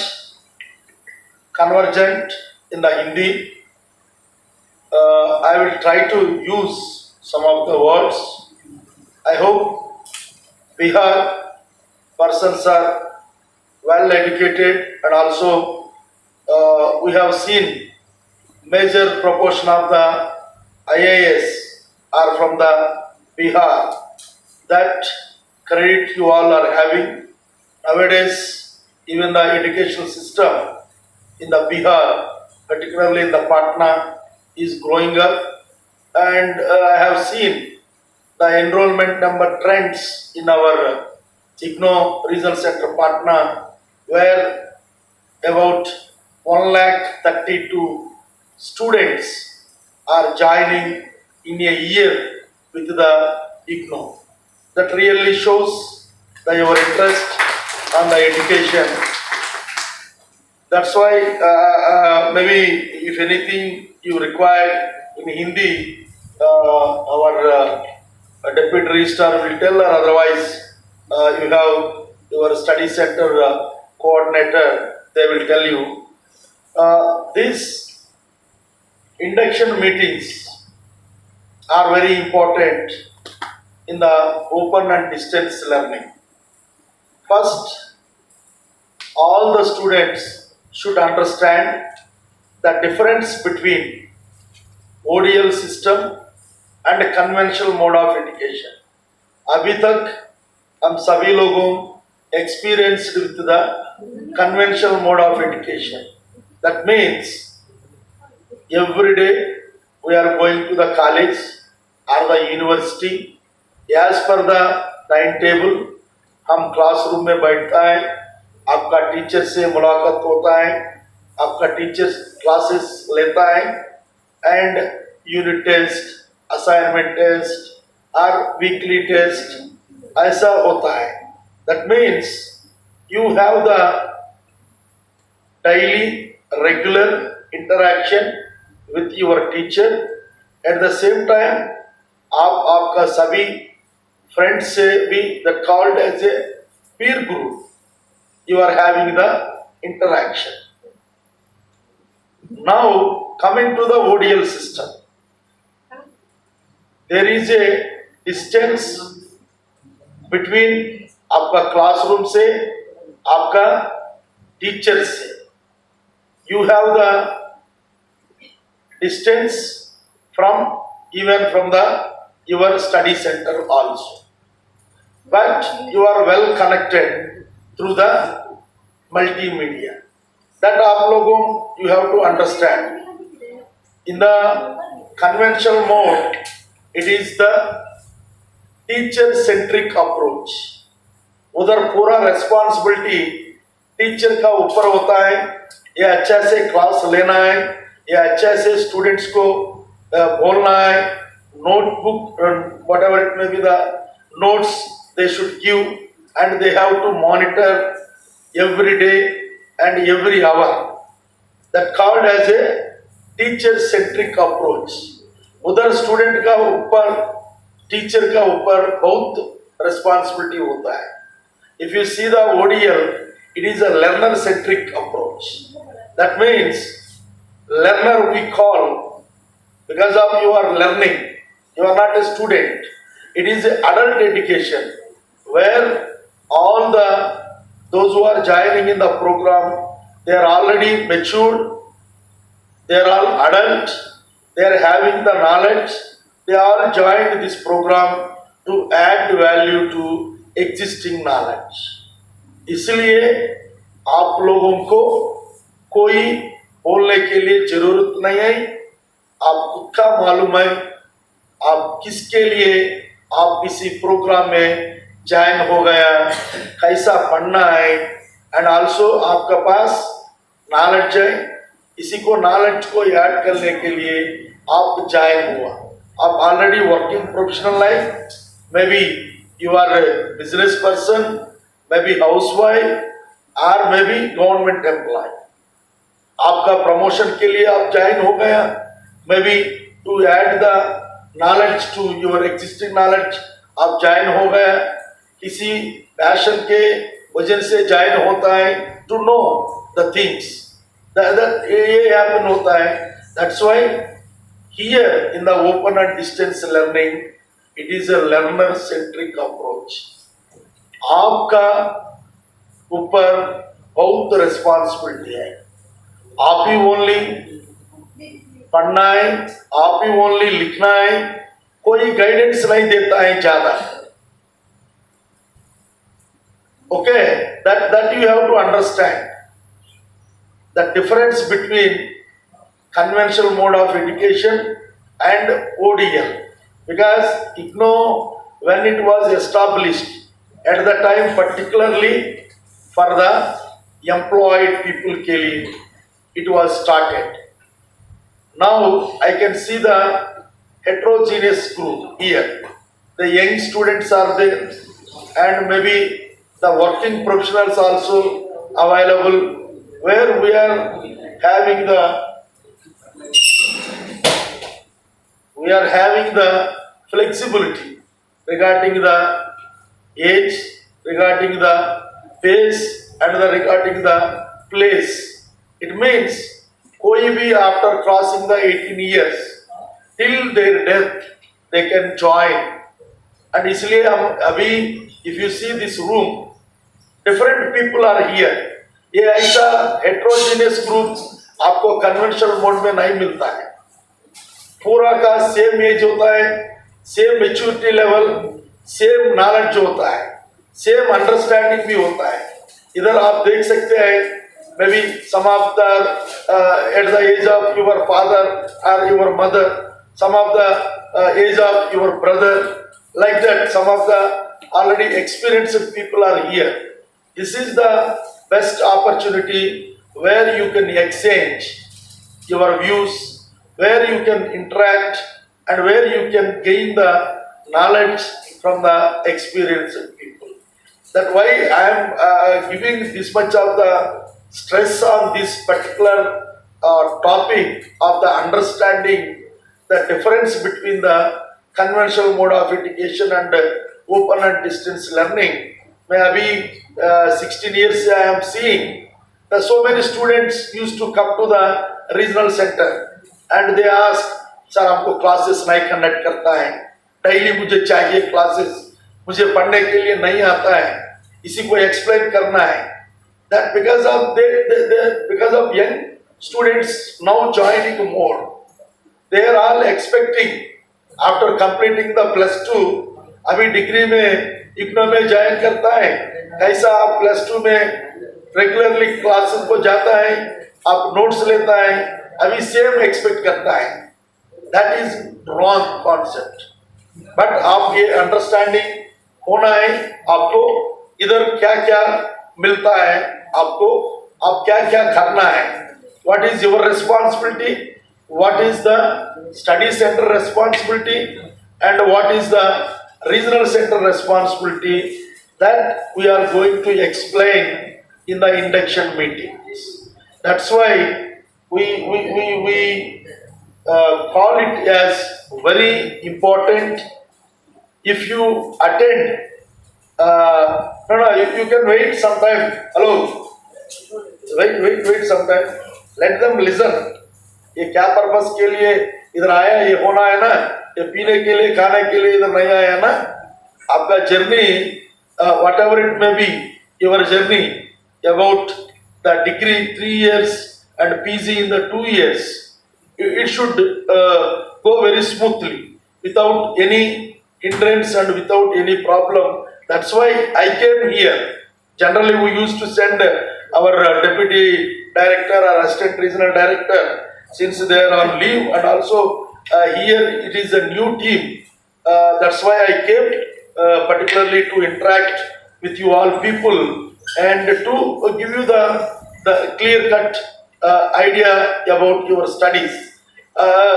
Speaker 6: convergent in the Hindi. I will try to use some of the words. I hope Bihar persons are well educated, and also we have seen major proportion of the IAS are from the Bihar. That credit you all are having. Nowadays, even the educational system in the Bihar, particularly in the Patna, is growing up, and I have seen the enrollment number trends in our IGNOU Regional Center Patna, where about 132 students are joining in a year with the IGNOU. That really shows that your interest on the education. That's why maybe if anything you require in Hindi, our deputy registrar will tell, or otherwise you have your study center coordinator, they will tell you. These induction meetings are very important in the open and distance learning. First, all the students should understand the difference between ODL system and a conventional mode of education. अभी तक हम सभी लोगों experienced with the conventional mode of education. That means every day we are going to the college or the university. As per the timetable, हम classroom में बैठता है, आपका टीचर से मुलाकात होता है, आपका टीचर क्लासेस लेता है, and unit test, assignment test और वीकली टेस्ट ऐसा होता है. That means you have the daily regular interaction with your teacher. At the same time आप आपका सभी फ्रेंड्स से भी that called as a Pir group, you are having the interaction. Now coming to the ODL system, there is a distance between आपका classroom से आपका teacher से. You have the distance from even from the your study center also, but you are well connected through the multimedia. That आप लोगों you have to understand. In the conventional mode, it is the teacher centric approach. उधर पूरा responsibility teacher का ऊपर होता है. ये अच्छा से क्लास लेना है, ये अच्छा से स्टूडेंट्स को बोलना है, notebook, whatever it may be, the notes they should give, and they have to monitor every day and every hour. That called as a teacher centric approach. उधर स्टूडेंट का ऊपर, टीचर का ऊपर बहुत responsibility होता है. If you see the ODL, it is a learner centric approach. That means learner we call because of you are learning. You are not a student. It is an adult education where all those who are joining in the program, they are already matured, they are all adult, they are having the knowledge, they all joined this program to add value to existing knowledge. इसलिए आप लोगों को कोई बोलने के लिए जरूरत नहीं है, आप खुद का मालूम है आप किसके लिए आप किसी प्रोग्राम में ज्वाइन हो गया, कैसा पढ़ना है, एंड आल्सो आपका पास नॉलेज है, इसी को नॉलेज को ऐड करने के लिए आप ज्वाइन हुआ. आप already working professional life, maybe you are a business person, maybe house wife और मे बी गवर्नमेंट एम्प्लॉय. आपका प्रमोशन के लिए आप ज्वाइन हो गया, maybe to add the knowledge to your existing knowledge आप join हो गया. किसी पैशन के वजह से ज्वाइन होता है टू नो द थिंग्स, ये हैपन होता है. That's why here in the open and distance learning it is a learner centric approach. आपका ऊपर बहुत रिस्पॉन्सिबिलिटी है. आप ही ओनली पढ़ना है, आप ही ओनली लिखना है, कोई गाइडेंस नहीं देता है ज्यादा. Okay, that you have to understand the difference between conventional mode of education and ODL, because IGNO when it was established at the time particularly for the employed people के लिए it was started. Now I can see the heterogeneous group here. The young students are there and maybe the working professionals also available, where we are having the flexibility regarding the age, regarding the pace and regarding the place. It means कोई भी after crossing the 18 years till their death they can join. And इसलिए हम अभी if you see this room, different people are here. ये ऐसा heterogeneous group आपको conventional mode में नहीं मिलता है. पूरा का सेम एज होता है, same maturity level, same knowledge होता है, सेम अंडरस्टैंडिंग भी होता है. इधर आप देख सकते हैं maybe some of the at the age of your father और your mother, some of the age of your brother, like that some of the already experienced people are here. This is the best opportunity where you can exchange your views, where you can interact and where you can gain the knowledge from the experienced people. That's why I am giving this much of the stress on this particular topic of the understanding the difference between the conventional mode of education and open and distance learning. मैं अभी 16 years से I am seeing that so many students used to come to the regional center and they ask, sir हमको classes नहीं conduct करता है, daily मुझे चाहिए classes, मुझे पढ़ने के लिए नहीं आता है, इसी को एक्सप्लेन करना है. That because of young students now joining more, they are all expecting after completing the +2, अभी डिग्री में इग्नो में ज्वाइन करता है, ऐसा आप +2 में रेगुलरली क्लासेस को जाता है, आप नोट्स लेता है, अभी सेम एक्सपेक्ट करता है. That is wrong concept. But आप ये अंडरस्टैंडिंग होना है आपको, इधर क्या क्या मिलता है आपको, आप क्या क्या करना है, what is your responsibility, what is the study centre responsibility and what is the regional center responsibility, that we are going to explain in the induction meetings. That's why we call it as very important. If you attend, you can wait sometime. Hello, wait sometime. Let them listen. ये क्या purpose के लिए इधर आया, ये होना है ना, ये पीने के लिए खाने के लिए इधर नहीं आया ना. आपका journey what ever it may be, your journey about the degree 3 years and PG in the 2 years, it should go very smoothly without any hindrance and without any problem That's why I came here. Generally, we used to send our deputy director or assistant regional director since they are on leave, and also here it is a new team. That's why I came particularly to interact with you all people and to give you the clear-cut idea about your studies.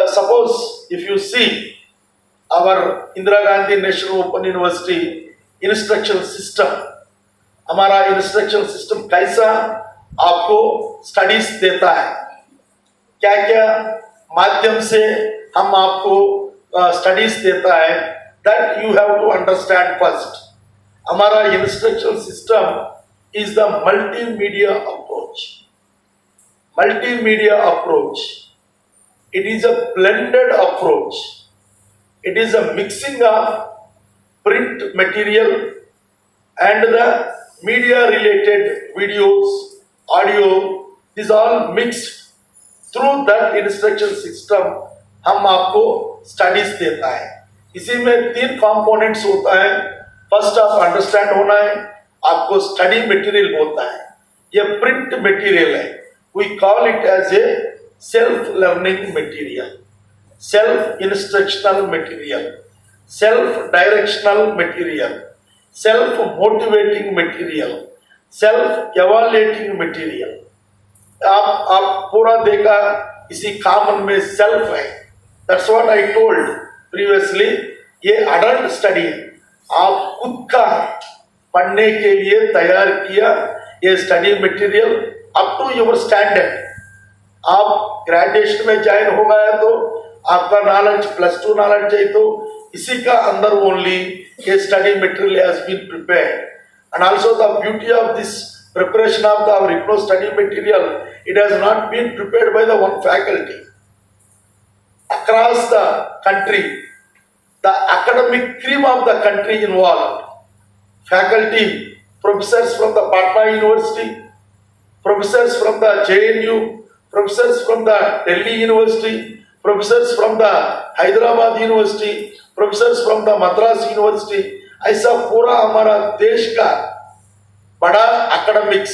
Speaker 6: Suppose if you see our Indira Gandhi National Open University instruction system, हमारा instruction system कैसा आपको studies देता है, क्या क्या माध्यम से हम आपको स्टडीज देता है, that you have to understand first. हमारा instruction system is the multimedia approach. Multimedia approach, it is a blended approach. It is a mixing of print material and the media related videos, audio, is all mixed. Through that instruction system हम आपको studies देता है. इसी में 3 components होता है. First आप understand होना है, आपको स्टडी मटेरियल होता है. ये प्रिंट मटेरियल है. We call it as a self learning material, self instructional material, self directional material, self motivating material, self evaluating material. आप पूरा देखा इसी कॉमन में सेल्फ है. That's what I told previously. ये अडल्ट स्टडी है, आप खुद का पढ़ने के लिए तैयार किया ये study material up to your standard. आप ग्रेजुएशन में ज्वाइन हो गया तो आपका नॉलेज +2 नॉलेज है, तो इसी का अंदर ओनली ये study material has been prepared. And also the beauty of this preparation of the IGNOU study material, it has not been prepared by the one faculty. Across the country, the academic cream of the country involved, faculty, professors from the Patna University, professors from the JNU, professors from the Delhi University, professors from the Hyderabad University, professors from the Madras University, ऐसा पूरा हमारा देश का बड़ा academics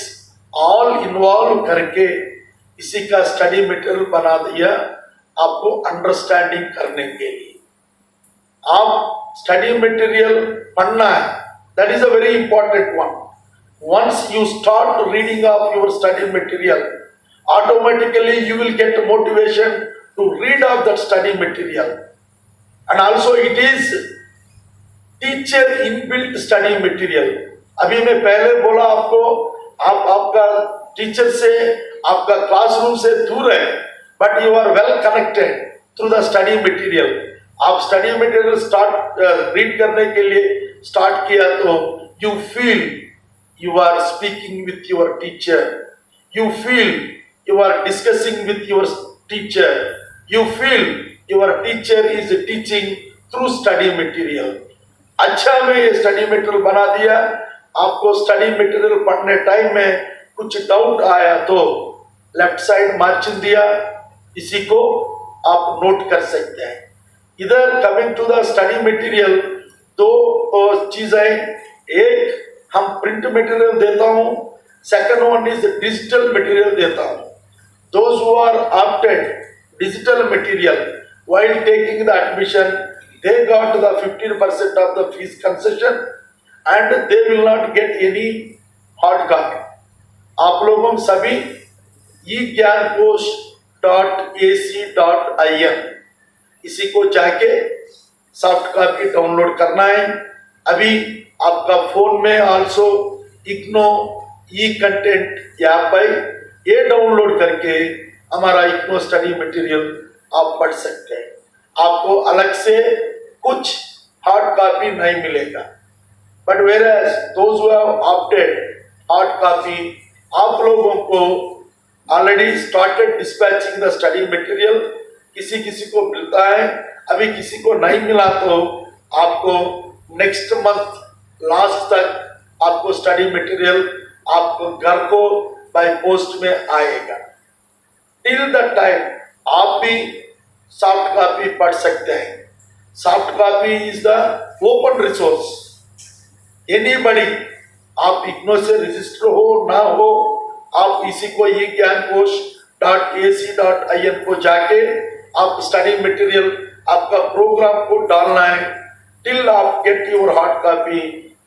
Speaker 6: all involve करके इसी का study material बना दिया आपको अंडरस्टैंडिंग करने के लिए. आप स्टडी मटेरियल पढ़ना है, that is a very important one. Once you start reading of your study material, automatically you will get motivation to read of that study material. And also it is teacher inbuilt study material. अभी मैं पहले बोला आपको, आपका teacher से, आपका classroom से दूर है, but you are well connected through the study material. आप स्टडी मटेरियल स्टार्ट रीड करने के लिए स्टार्ट किया तो you feel you are speaking with your teacher, you feel you are discussing with your teacher, you feel your teacher is teaching through study material. अच्छा मैं ये study material बना दिया. आपको स्टडी मटेरियल पढ़ने टाइम में कुछ डाउट आया तो लेफ्ट साइड मार्जिन दिया, इसी को आप नोट कर सकते हैं. इधर coming to the study material, 2 चीजें, एक हम प्रिंट मटेरियल देता हूं, second one is digital material देता हूं. Those who are opted digital material while taking the admission, they got the 15% of the fees concession and they will not get any hard copy. आप लोगों सभी eGyanKosh.ac.in इसी को जाके soft copy download करना है. अभी आपका फोन में आल्सो IGNOU ई-कंटेंट ऐप है, ये डाउनलोड करके हमारा IGNOU स्टडी मटेरियल आप पढ़ सकते हैं. आपको अलग से कुछ हार्ड कॉपी नहीं मिलेगा. But whereas those who have opted hard copy, आप लोगों को already started dispatching the study material. किसी किसी को मिलता है, अभी किसी को नहीं मिला तो आपको नेक्स्ट मंथ लास्ट तक आपको स्टडी मटेरियल आपको घर को बाय पोस्ट में आएगा. टिल द टाइम आप भी सॉफ्ट कॉपी पढ़ सकते हैं. Soft copy is the open resource. Anybody, आप इग्नो से रजिस्टर हो ना हो, आप इसी को eGyanKosh.ac.in को जाके आप स्टडी मटेरियल, आपका प्रोग्राम को डालना है, टिल आप गेट योर हार्ड कॉपी,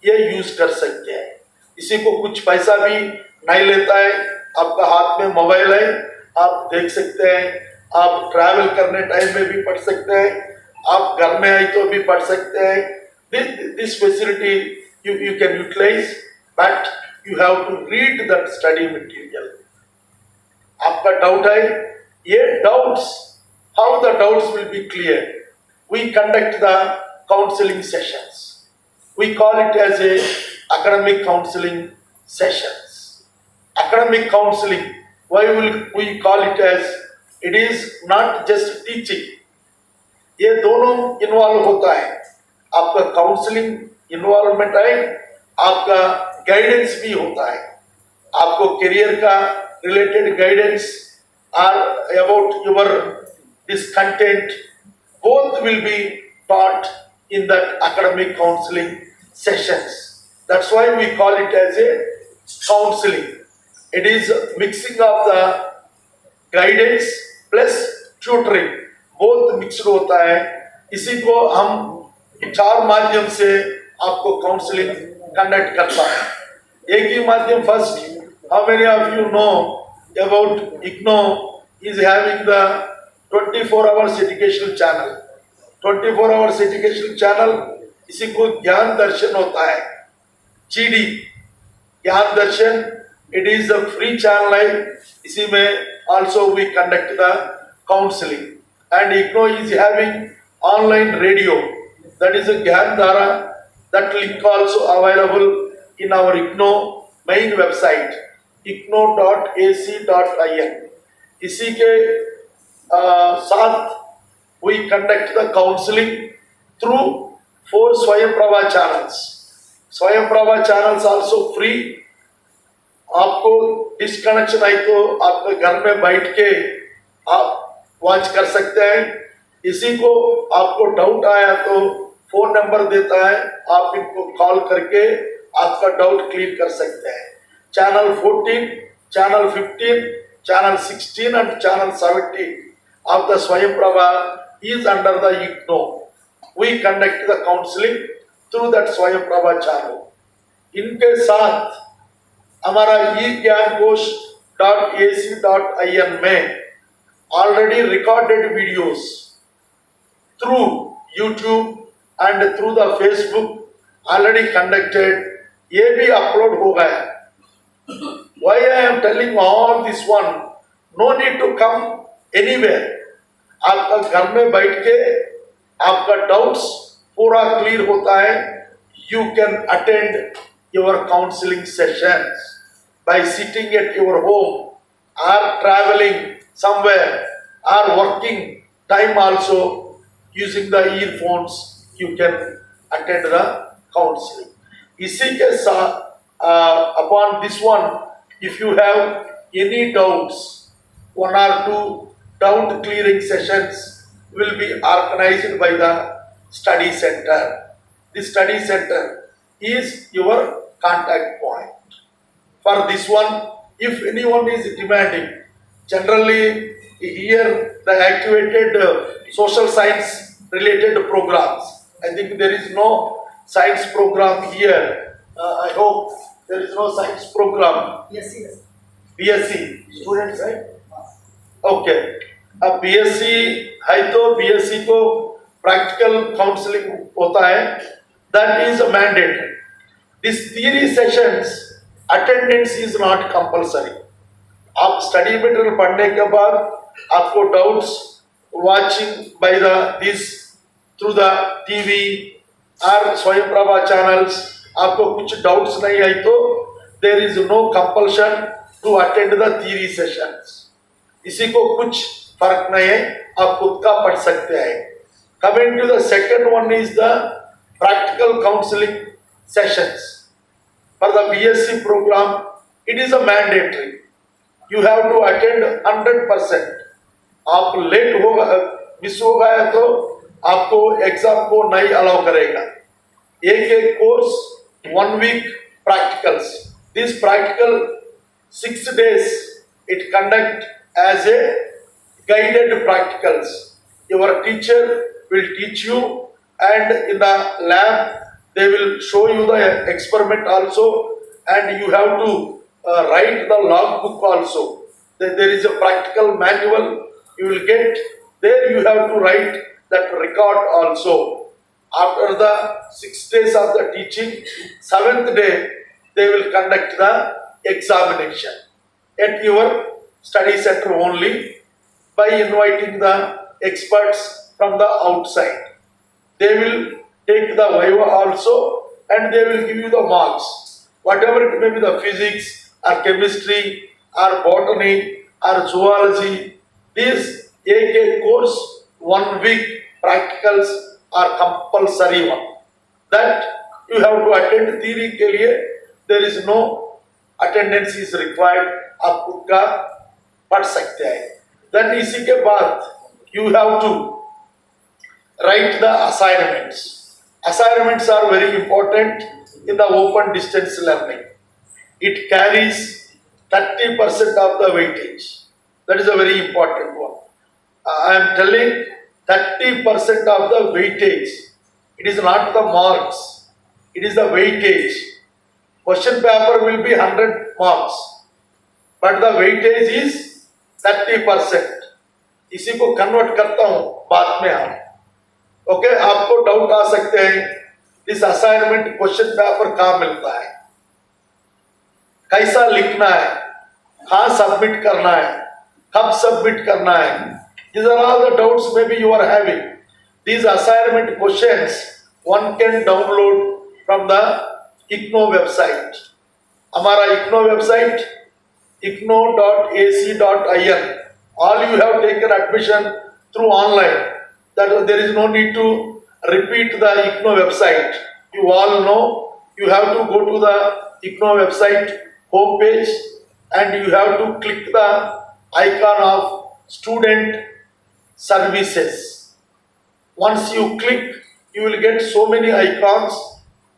Speaker 6: ये यूज कर सकते हैं। इसी को कुछ पैसा भी नहीं लेता है, आपका हाथ में मोबाइल है, आप देख सकते हैं, आप ट्रैवल करने टाइम में भी पढ़ सकते हैं, आप घर में आई तो भी पढ़ सकते हैं। This facility you can utilize, but you have to read that study material. आपका डाउट है, ये doubts, how the doubts will be clear? We conduct the counseling sessions. We call it as a academic counseling sessions. Academic counseling, why will we call it as? It is not just teaching. ये दोनों involve होता है, आपका counselling involvement है, आपका guidance भी होता है, आपको करियर का रिलेटेड गाइडेंस और about your this content, both will be taught in that academic counseling sessions. That's why we call it as a counseling. It is mixing of the guidance plus tutoring, both mixed होता है। इसी को हम 4 माध्यम से आपको counselling conduct करता है। एक ही माध्यम, first, how many of you know about IGNO is having the 24 hours educational channel? 24 hours educational channel, इसी को ज्ञान दर्शन होता है, GD ज्ञान दर्शन, it is a free channel है, इसी में also we conduct the counseling, and IGNO is having online radio, that is a Gyan Dhara, that link also available in our IGNO main website, igno.ac.in. इसी के साथ we conduct the counseling through 4 Swayamprabha channels. Swayamprabha channels also free. आपको disconnection आई तो आपके घर में बैठ के आप वॉच कर सकते हैं। इसी को आपको डाउट आया तो फोन नंबर देता है, आप इनको कॉल करके आपका डाउट क्लियर कर सकते हैं। Channel 14, channel 15, channel 16 and channel 17 of the Swayamprabha is under the IGNO. We conduct the counseling through that Swayamprabha channel. इनके साथ हमारा eGyanKosh.ac.in में already recorded videos through YouTube and through the Facebook already conducted, ये भी upload हो गया। Why I am telling all this one? No need to come anywhere. आपका घर में बैठ के आपका डाउट्स पूरा क्लियर होता है। You can attend your counseling sessions by sitting at your home or traveling somewhere or working time also using the earphones. You can attend the counseling. इसी के साथ upon this one, if you have any doubts, 1 or 2 doubt clearing sessions will be organized by the study center. The study center is your contact point. For this one, if anyone is demanding, generally here the activated social science related programs. I think there is no science program here. I hope there is no science program.
Speaker 1: Yes, yes.
Speaker 6: BSc students, right? Okay. अब BSc है तो BSc को practical counseling होता है. That is a mandate. This theory sessions attendance is not compulsory. आप study material पढ़ने के बाद आपको doubts watching by this through the TV or Swayamprabha channels, आपको कुछ doubts नहीं आई तो there is no compulsion to attend the theory sessions. इसी को कुछ फर्क नहीं है, आप खुद का पढ़ सकते हैं। Coming to the second one is the practical counseling sessions. For the BSc program, it is a mandatory. You have to attend 100%. आप लेट होगा, मिस हो गया तो आपको एग्जाम को नहीं अलाउ करेगा। एक course 1 week practicals. These practical 6 days it conduct as a guided practicals. Your teacher will teach you, and in the lab they will show you the experiment also, and you have to write the logbook also. There is a practical manual you will get. There you have to write that record also. After the 6 days of the teaching, 7th day they will conduct the examination at your study center only, by inviting the experts from the outside. They will take the viva also, and they will give you the marks. Whatever it may be, the physics or chemistry or botany or zoology, these AK course 1 week practicals are compulsory one. That you have to attend. Theory के लिए there is no attendance is required. आप खुद का पढ़ सकते हैं. Then इसी के बाद you have to write the assignments. Assignments are very important in the open distance learning. It carries 30% of the weightage. That is a very important one. I am telling 30% of the weightage. It is not the marks. It is the weightage. Question paper will be 100 marks, but the weightage is 30%. इसी को convert करता हूं बाद में हम. Okay, आपको doubt आ सकते हैं इस असाइनमेंट क्वेश्चन पेपर कहाँ मिलता है, कैसा लिखना है, कहाँ सबमिट करना है, कब सबमिट करना है. These are all the doubts maybe you are having. These assignment questions one can download from the IGNOU website. हमारा IGNOU website ignou.ac.in. All you have taken admission through online. That there is no need to repeat the IGNOU website. You all know. You have to go to the IGNOU website homepage, and you have to click the icon of student services. Once you click, you will get so many icons.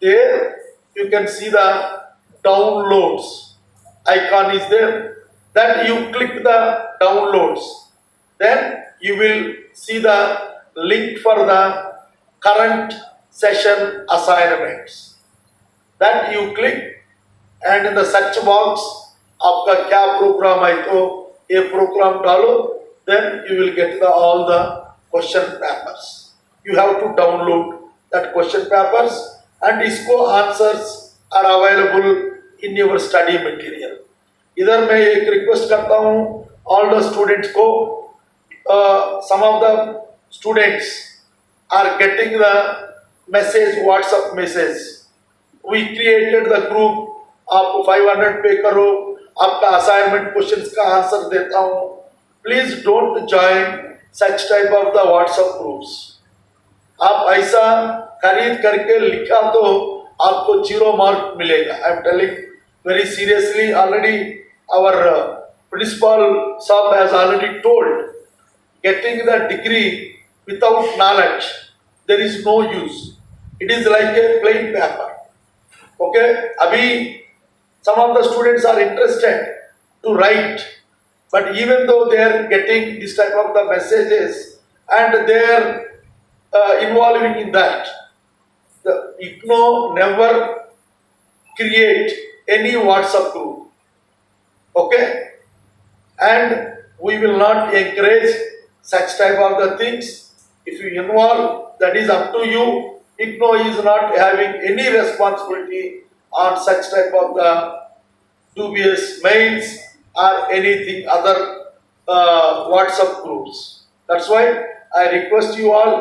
Speaker 6: There you can see the downloads icon is there. That you click the downloads, then you will see the link for the current session assignments. That you click, and in the search box आपका क्या programme है तो ये programme डालो. Then you will get all the question papers. You have to download that question papers, and इसको answers are available in your study material. इधर मैं एक रिक्वेस्ट करता हूँ all the students को. Some of the students are getting the message, WhatsApp message. We created the group. आप 500 पे करो, आपका असाइनमेंट क्वेश्चंस का आंसर देता हूँ. Please don't join such type of the WhatsApp groups. आप ऐसा खरीद करके लिखा तो आपको 0 मार्क मिलेगा. I am telling very seriously. Already our principal sir has already told, getting the degree without knowledge, there is no use. It is like a plain paper. Okay, abhi some of the students are interested to write, but even though they are getting this type of the messages and they are involving in that, the IGNOU never create any WhatsApp group. Okay, and we will not encourage such type of the things. If you involve, that is up to you. IGNOU is not having any responsibility on such type of the dubious mails or anything other WhatsApp groups. That's why I request you all,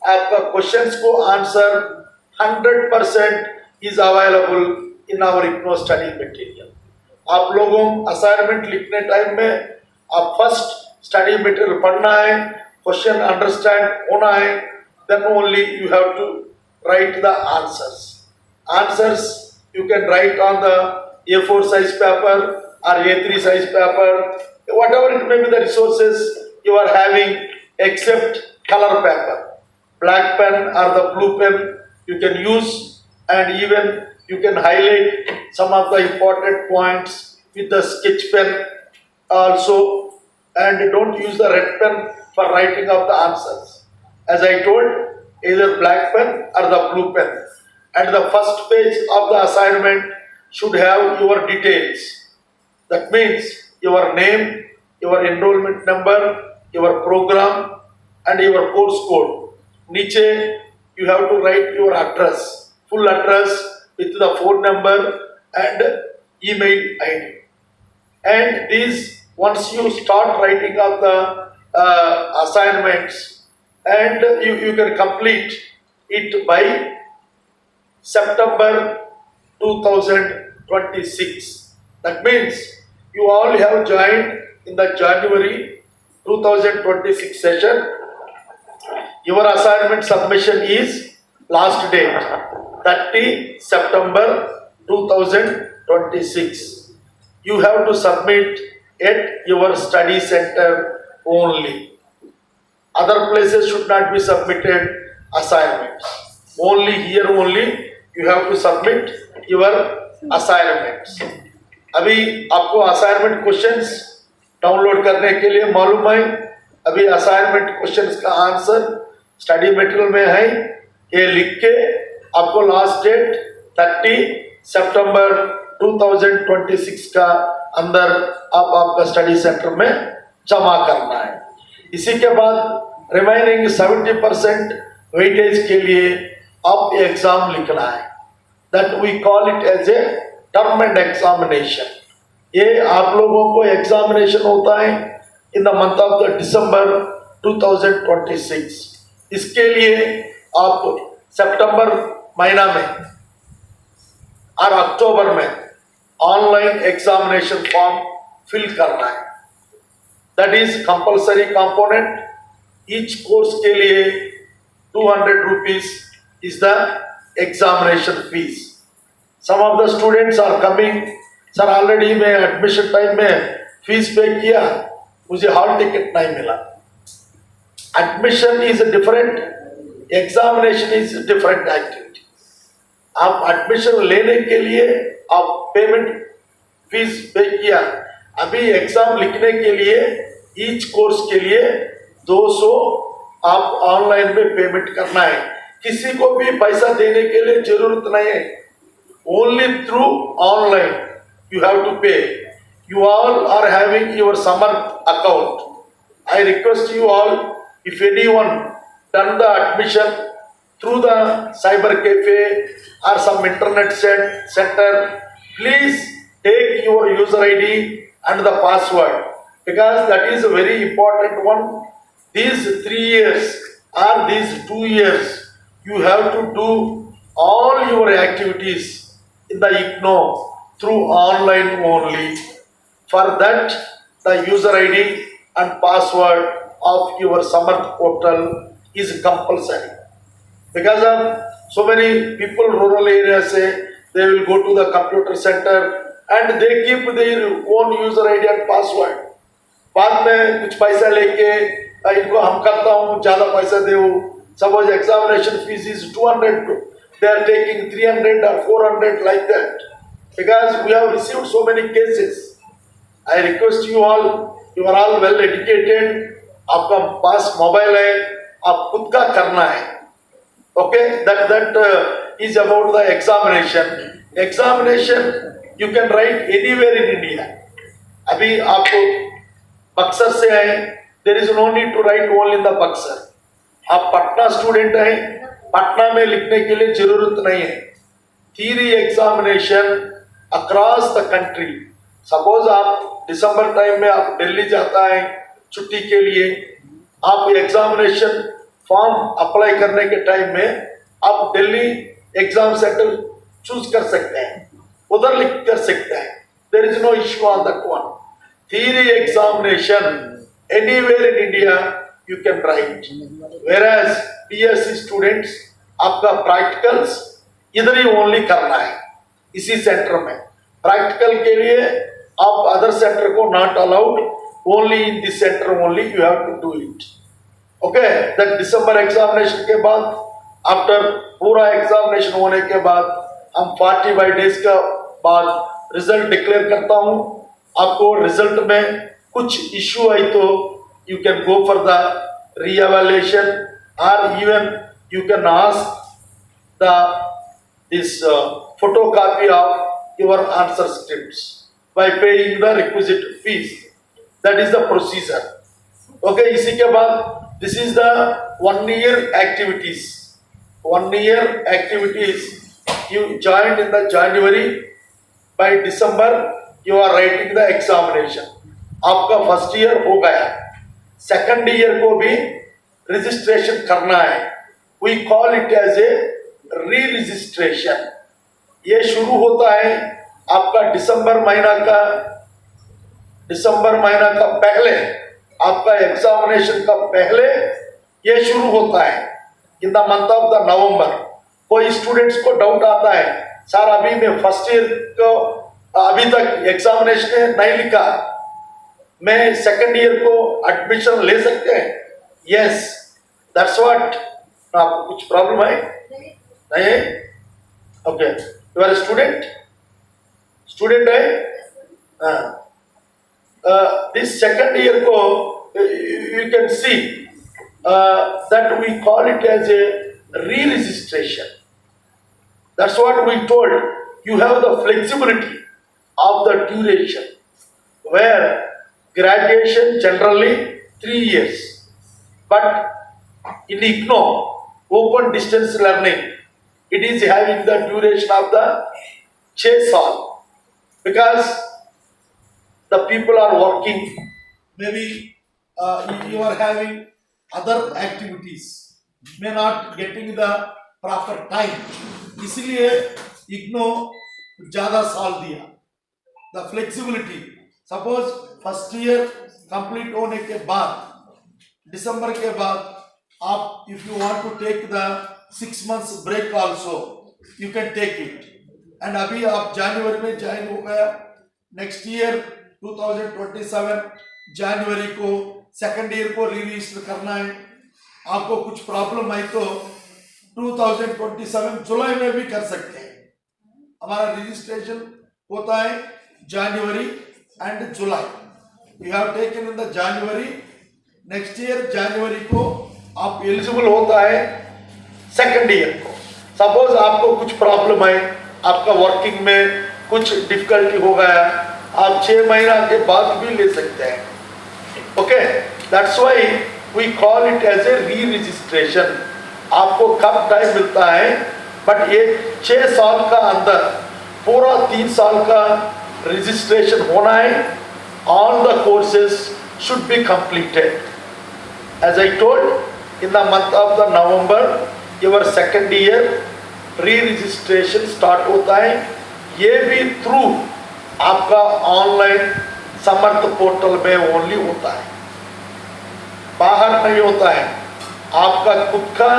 Speaker 6: आपका questions को answer 100% is available in our IGNOU study material. आप लोगों assignment लिखने time में आप first study material पढ़ना है, question understand होना है, then only you have to write the answers. Answers you can write on the A4 size paper or A3 size paper, whatever it may be the resources you are having, except color paper. Black pen or the blue pen you can use, and even You can highlight some of the important points with the sketch pen also, and don't use the red pen for writing of the answers. As I told, either black pen or the blue pen. And the first page of the assignment should have your details. That means your name, your enrollment number, your program, and your course code. Niche, you have to write your address, full address with the phone number and email ID. And these, once you start writing up the assignments, and you can complete it by September 2026. That means you all have joined in the January 2026 session. Your assignment submission is last date 30 September 2026. You have to submit at your study center only. Other places should not be submitted assignments. Only here only you have to submit your assignments. अभी आपको assignment questions download करने के लिए मालूम है, अभी assignment questions का answer study material में है, ये लिख के आपको लास्ट डेट 30 सितंबर 2026 का अंदर आप आपका स्टडी सेंटर में जमा करना है. इसी के बाद रिमेनिंग 70% वेटेज के लिए आप एग्जाम लिखना है. That we call it as a term end examination. ये आप लोगों को एग्जामिनेशन होता है in the month of the December 2026. इसके लिए आप सितंबर महीना में और अक्टूबर में ऑनलाइन एग्जामिनेशन फॉर्म फिल करना है. That is compulsory component. Each course के लिए 200 rupees is the examination fees. Some of the students are coming, sir already मैं एडमिशन टाइम में फीस पे किया, मुझे हॉल टिकट नहीं मिला. Admission is different, examination is different activity. आप admission लेने के लिए आप पेमेंट फीस पे किया, अभी एग्जाम लिखने के लिए ईच कोर्स के लिए 200 आप ऑनलाइन में पेमेंट करना है. किसी को भी पैसा देने के लिए जरूरत नहीं है. Only through online you have to pay. You all are having your Samarth account. I request you all, if anyone done the admission through the cyber cafe or some internet center, please take your user ID and the password, because that is a very important one. These 3 years or these 2 years, you have to do all your activities in the IGNOU through online only. For that, the user ID and password of your Samarth portal is compulsory. Because of so many people rural areas say they will go to the computer center and they keep their own user ID and password. बाद में कुछ पैसा लेके इनको हम करता हूँ, ज़्यादा पैसा दे. Suppose examination fees is 200, they are taking 300 or 400 like that. Because we have received so many cases. I request you all, you are all well educated, आपका पास मोबाइल है, आप खुद का करना है. Okay, that is about the examination. Examination you can write anywhere in India. अभी आप बक्सर से आए, there is no need to write only in the Buxar. आप पटना स्टूडेंट हैं, पटना में लिखने के लिए जरूरत नहीं है. Theory examination across the country. Suppose आप दिसंबर टाइम में आप दिल्ली जाता है छुट्टी के लिए, आप एग्जामिनेशन फॉर्म अप्लाई करने के टाइम में आप दिल्ली एग्जाम सेंटर चूज कर सकते हैं, उधर लिख कर सकते हैं. There is no issue on that one. Theory examination anywhere in India you can write. Whereas BSc students आपका प्रैक्टिकल्स इधर ही ओनली करना है, इसी सेंटर में. प्रैक्टिकल के लिए आप अदर सेंटर को not allowed, only in this centre only you have to do it. Okay, that December examination के बाद, आफ्टर पूरा एग्जामिनेशन होने के बाद हम 45 डेज का बाद रिजल्ट डिक्लेयर करता हूँ। आपको रिजल्ट में कुछ इश्यू आई तो you can go for the reevaluation और even you can ask the this photocopy of your answer scripts by paying the requisite fees. That is the procedure. Okay, इसी के बाद this is the 1 year activities. 1 year activities you joined in the January. By December you are writing the examination. आपका first year हो गया, second year को भी registration करना है. We call it as a री रजिस्ट्रेशन. ये शुरू होता है आपका दिसंबर महीना का पहले, आपका एग्जामिनेशन का पहले ये शुरू होता है in the month of the नवंबर. कोई स्टूडेंट्स को डाउट आता है, सर अभी मैं फर्स्ट ईयर को अभी तक एग्जामिनेशन नहीं लिखा, मैं सेकंड ईयर को एडमिशन ले सकते हैं? Yes, that's what. आपको कुछ प्रॉब्लम है? नहीं? ओके, यू आर स्टूडेंट है. दिस सेकंड ईयर को you can see that we call it as a re registration. That's what we told. You have the flexibility of the duration where graduation generally 3 years, but in IGNOU open distance learning it is having the duration of the 6 saal, because the people are working, maybe you are having other activities, may not getting the proper time, इसलिए IGNOU ज़्यादा साल दिया. The flexibility, suppose first year complete होने के बाद दिसंबर के बाद आप if you want to take the 6 months break also you can take it. And अभी आप जनवरी में ज्वाइन हो गया, नेक्स्ट ईयर 2027 जनवरी को सेकंड ईयर को री रजिस्टर करना है. आपको कुछ प्रॉब्लम आई तो 2027 जुलाई में भी कर सकते हैं. हमारा रजिस्ट्रेशन होता है जनवरी एंड जुलाई. You have taken in the January, next year जनवरी को आप एलिजिबल होता है सेकंड ईयर को. सपोज आपको कुछ प्रॉब्लम है, आपका वर्किंग में कुछ डिफिकल्टी हो गया, आप 6 महीना के बाद भी ले सकते हैं. Okay, that's why we call it as a re registration. आपको कब टाइम मिलता है, बट ये 6 साल का अंदर पूरा 3 साल का रजिस्ट्रेशन होना है. All the courses should be completed. As I told, in the month of the November, your second year re-registration start होता है. ये भी थ्रू आपका ऑनलाइन समर्थ पोर्टल में ओनली होता है, बाहर नहीं होता है. आपका खुद का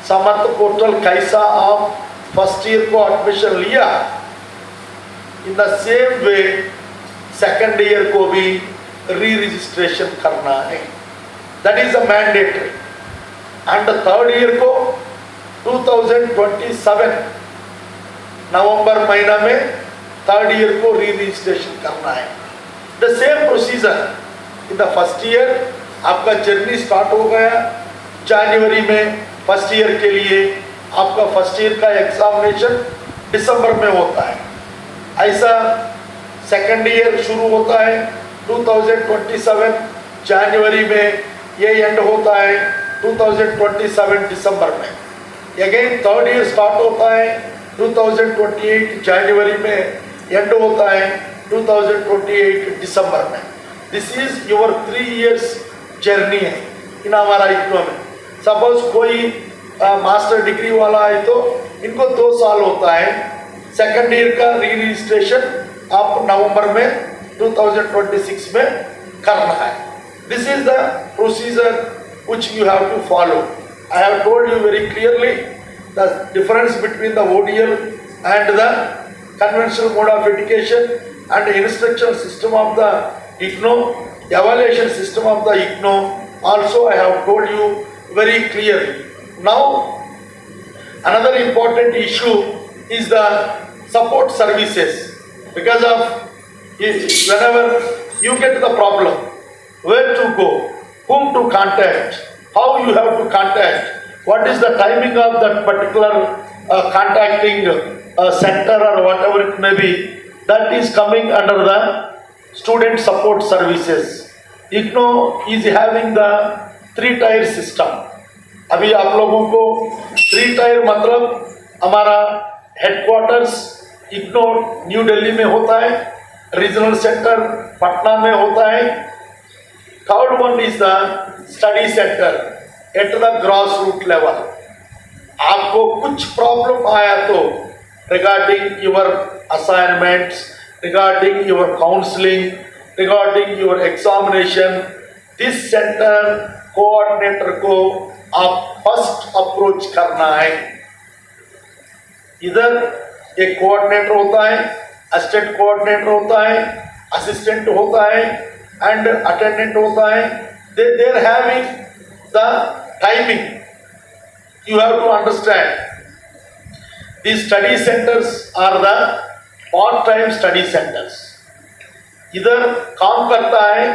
Speaker 6: समर्थ पोर्टल कैसा आप फर्स्ट ईयर को एडमिशन लिया, in the same way second year को भी री रजिस्ट्रेशन करना है. That is a mandatory. And third year को 2027 नवंबर महीना में थर्ड ईयर को री रजिस्ट्रेशन करना है. The same procedure. In the first year आपका जर्नी स्टार्ट हो गया जनवरी में. फर्स्ट ईयर के लिए आपका फर्स्ट ईयर का एग्जामिनेशन दिसंबर में होता है. ऐसा सेकंड ईयर शुरू होता है 2027 जनवरी में, ये एंड होता है 2027 दिसंबर में. अगेन थर्ड ईयर स्टार्ट होता है 2028 जनवरी में, एंड होता है 2028 दिसंबर में. This is your 3 years journey है इन हमारा IGNOU में. सपोज कोई मास्टर डिग्री वाला है तो इनको 2 साल होता है. सेकंड ईयर का री रजिस्ट्रेशन आप नवंबर में 2026 में करना है. This is the procedure which you have to follow. I have told you very clearly the difference between the ODL and the conventional mode of education and the instruction system of the IGNOU, evaluation system of the IGNOU. Also I have told you very clearly. Now another important issue is the support services. Because of whenever you get the problem, where to go, whom to contact, how you have to contact, what is the timing of that particular contacting center or whatever it may be, that is coming under the student support services. IGNOU is having the 3-tier system. अभी आप लोगों को 3-tier मतलब हमारा headquarters IGNOU new Delhi में होता है, regional centre Patna में होता है, third one is the study centre at the gross root level. आपको कुछ प्रॉब्लम आया तो regarding your assignments, regarding your counselling, regarding your examination, this centre coordinator को आप फर्स्ट अप्रोच करना है. इधर एक कोऑर्डिनेटर होता है, असिस्टेंट कोऑर्डिनेटर होता है, असिस्टेंट होता है एंड अटेंडेंट होता है. They are having the timing. You have to understand, these study centers are the part-time study centers. इधर काम करता है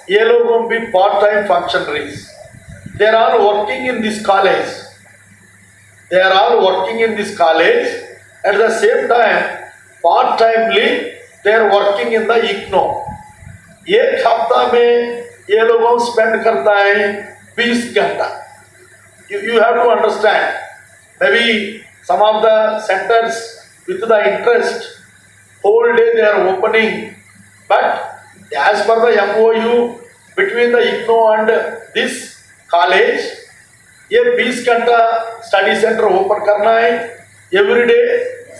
Speaker 6: ये लोगों भी part-time functionaries. They are all working in this college. They are all working in this college. At the same time, part-timely they are working in the IGNOU. एक हफ्ता में ये लोगों स्पेंड करता है 20 घंटा. You have to understand, maybe some of the centers with the interest, whole day they are opening, but as per the MOU between the IGNOU and this college, ये 20 घंटा स्टडी सेंटर ओपन करना है. Every day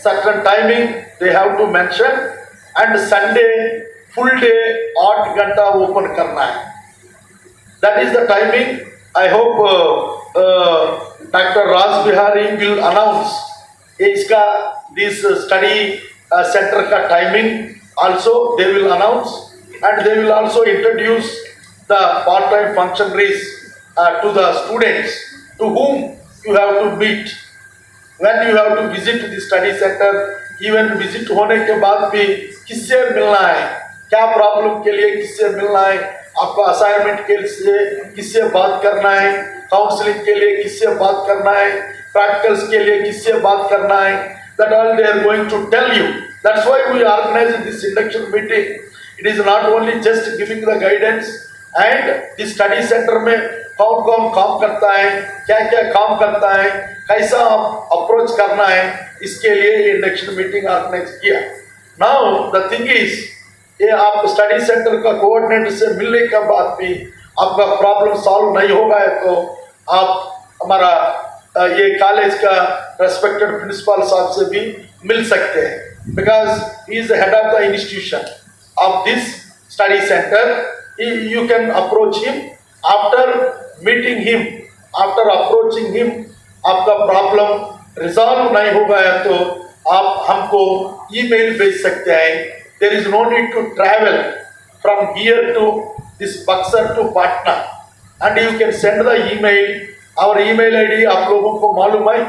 Speaker 6: certain timing they have to mention, and Sunday full day 8 घंटा open करना है. That is the timing. I hope Dr. Raj Bihari will announce इसका this study center का timing also they will announce, and they will also introduce the part-time functionaries to the students to whom you have to meet when you have to visit the study center. Even visit होने के बाद भी किससे मिलना है, क्या problem के लिए किससे मिलना है, आपका असाइनमेंट के लिए किससे बात करना है, काउंसलिंग के लिए किससे बात करना है, प्रैक्टिकल्स के लिए किससे बात करना है, that all they are going to tell you. That's why we organize this induction meeting. It is not only just giving the guidance, and the study center में कौन कौन काम करता है, क्या क्या काम करता है, कैसा अप्रोच करना है, इसके लिए ये इंडक्शन मीटिंग ऑर्गेनाइज किया. नाउ द थिंग इज, ये आप स्टडी सेंटर का कोऑर्डिनेटर से मिलने के बाद भी आपका प्रॉब्लम सॉल्व नहीं होगा है तो आप हमारा ये कॉलेज का रेस्पेक्टेड प्रिंसिपल साहब से भी मिल सकते हैं, because he is the head of the institution of this study centre. You can approach him. After meeting him, after approaching him, आपका प्रॉब्लम रिजॉल्व नहीं होगा है तो आप हमको ईमेल भेज सकते हैं. There is no need to travel from here to this Buxar to Patna, and you can send the email. Our email ID आप लोगों को मालूम है,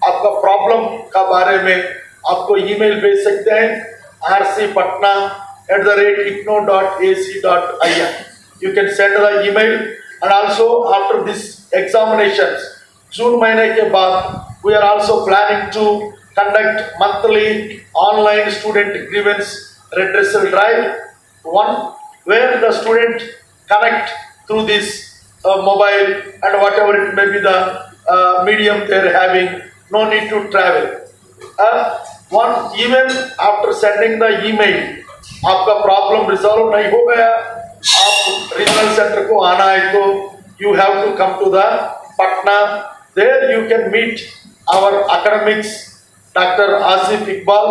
Speaker 6: आपका प्रॉब्लम का बारे में आपको ईमेल भेज सकते हैं rcpatna@ignou.ac.in. You can send the email, and also after this examinations, June महीने के बाद we are also planning to conduct monthly online student grievance redressal drive, one where the student connect through this mobile and whatever it may be the medium they are having, no need to travel. One, even after sending the email, आपका problem resolve नहीं हो गया, आप regional centre को आना है तो you have to come to the Patna. There you can meet our academics, Dr. Asif Iqbal,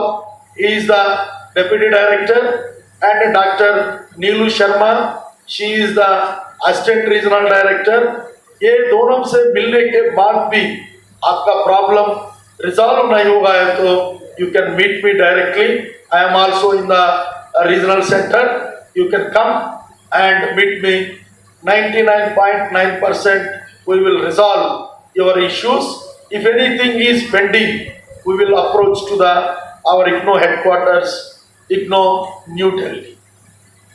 Speaker 6: he is the deputy director, and Dr. Neelu Sharma, she is the assistant regional director. ये दोनों से मिलने के बाद भी आपका problem resolve नहीं होगा है तो you can meet me directly. I am also in the regional center. You can come and meet me. 99.9% we will resolve your issues. If anything is pending, we will approach to our IGNOU headquarters, IGNOU New Delhi.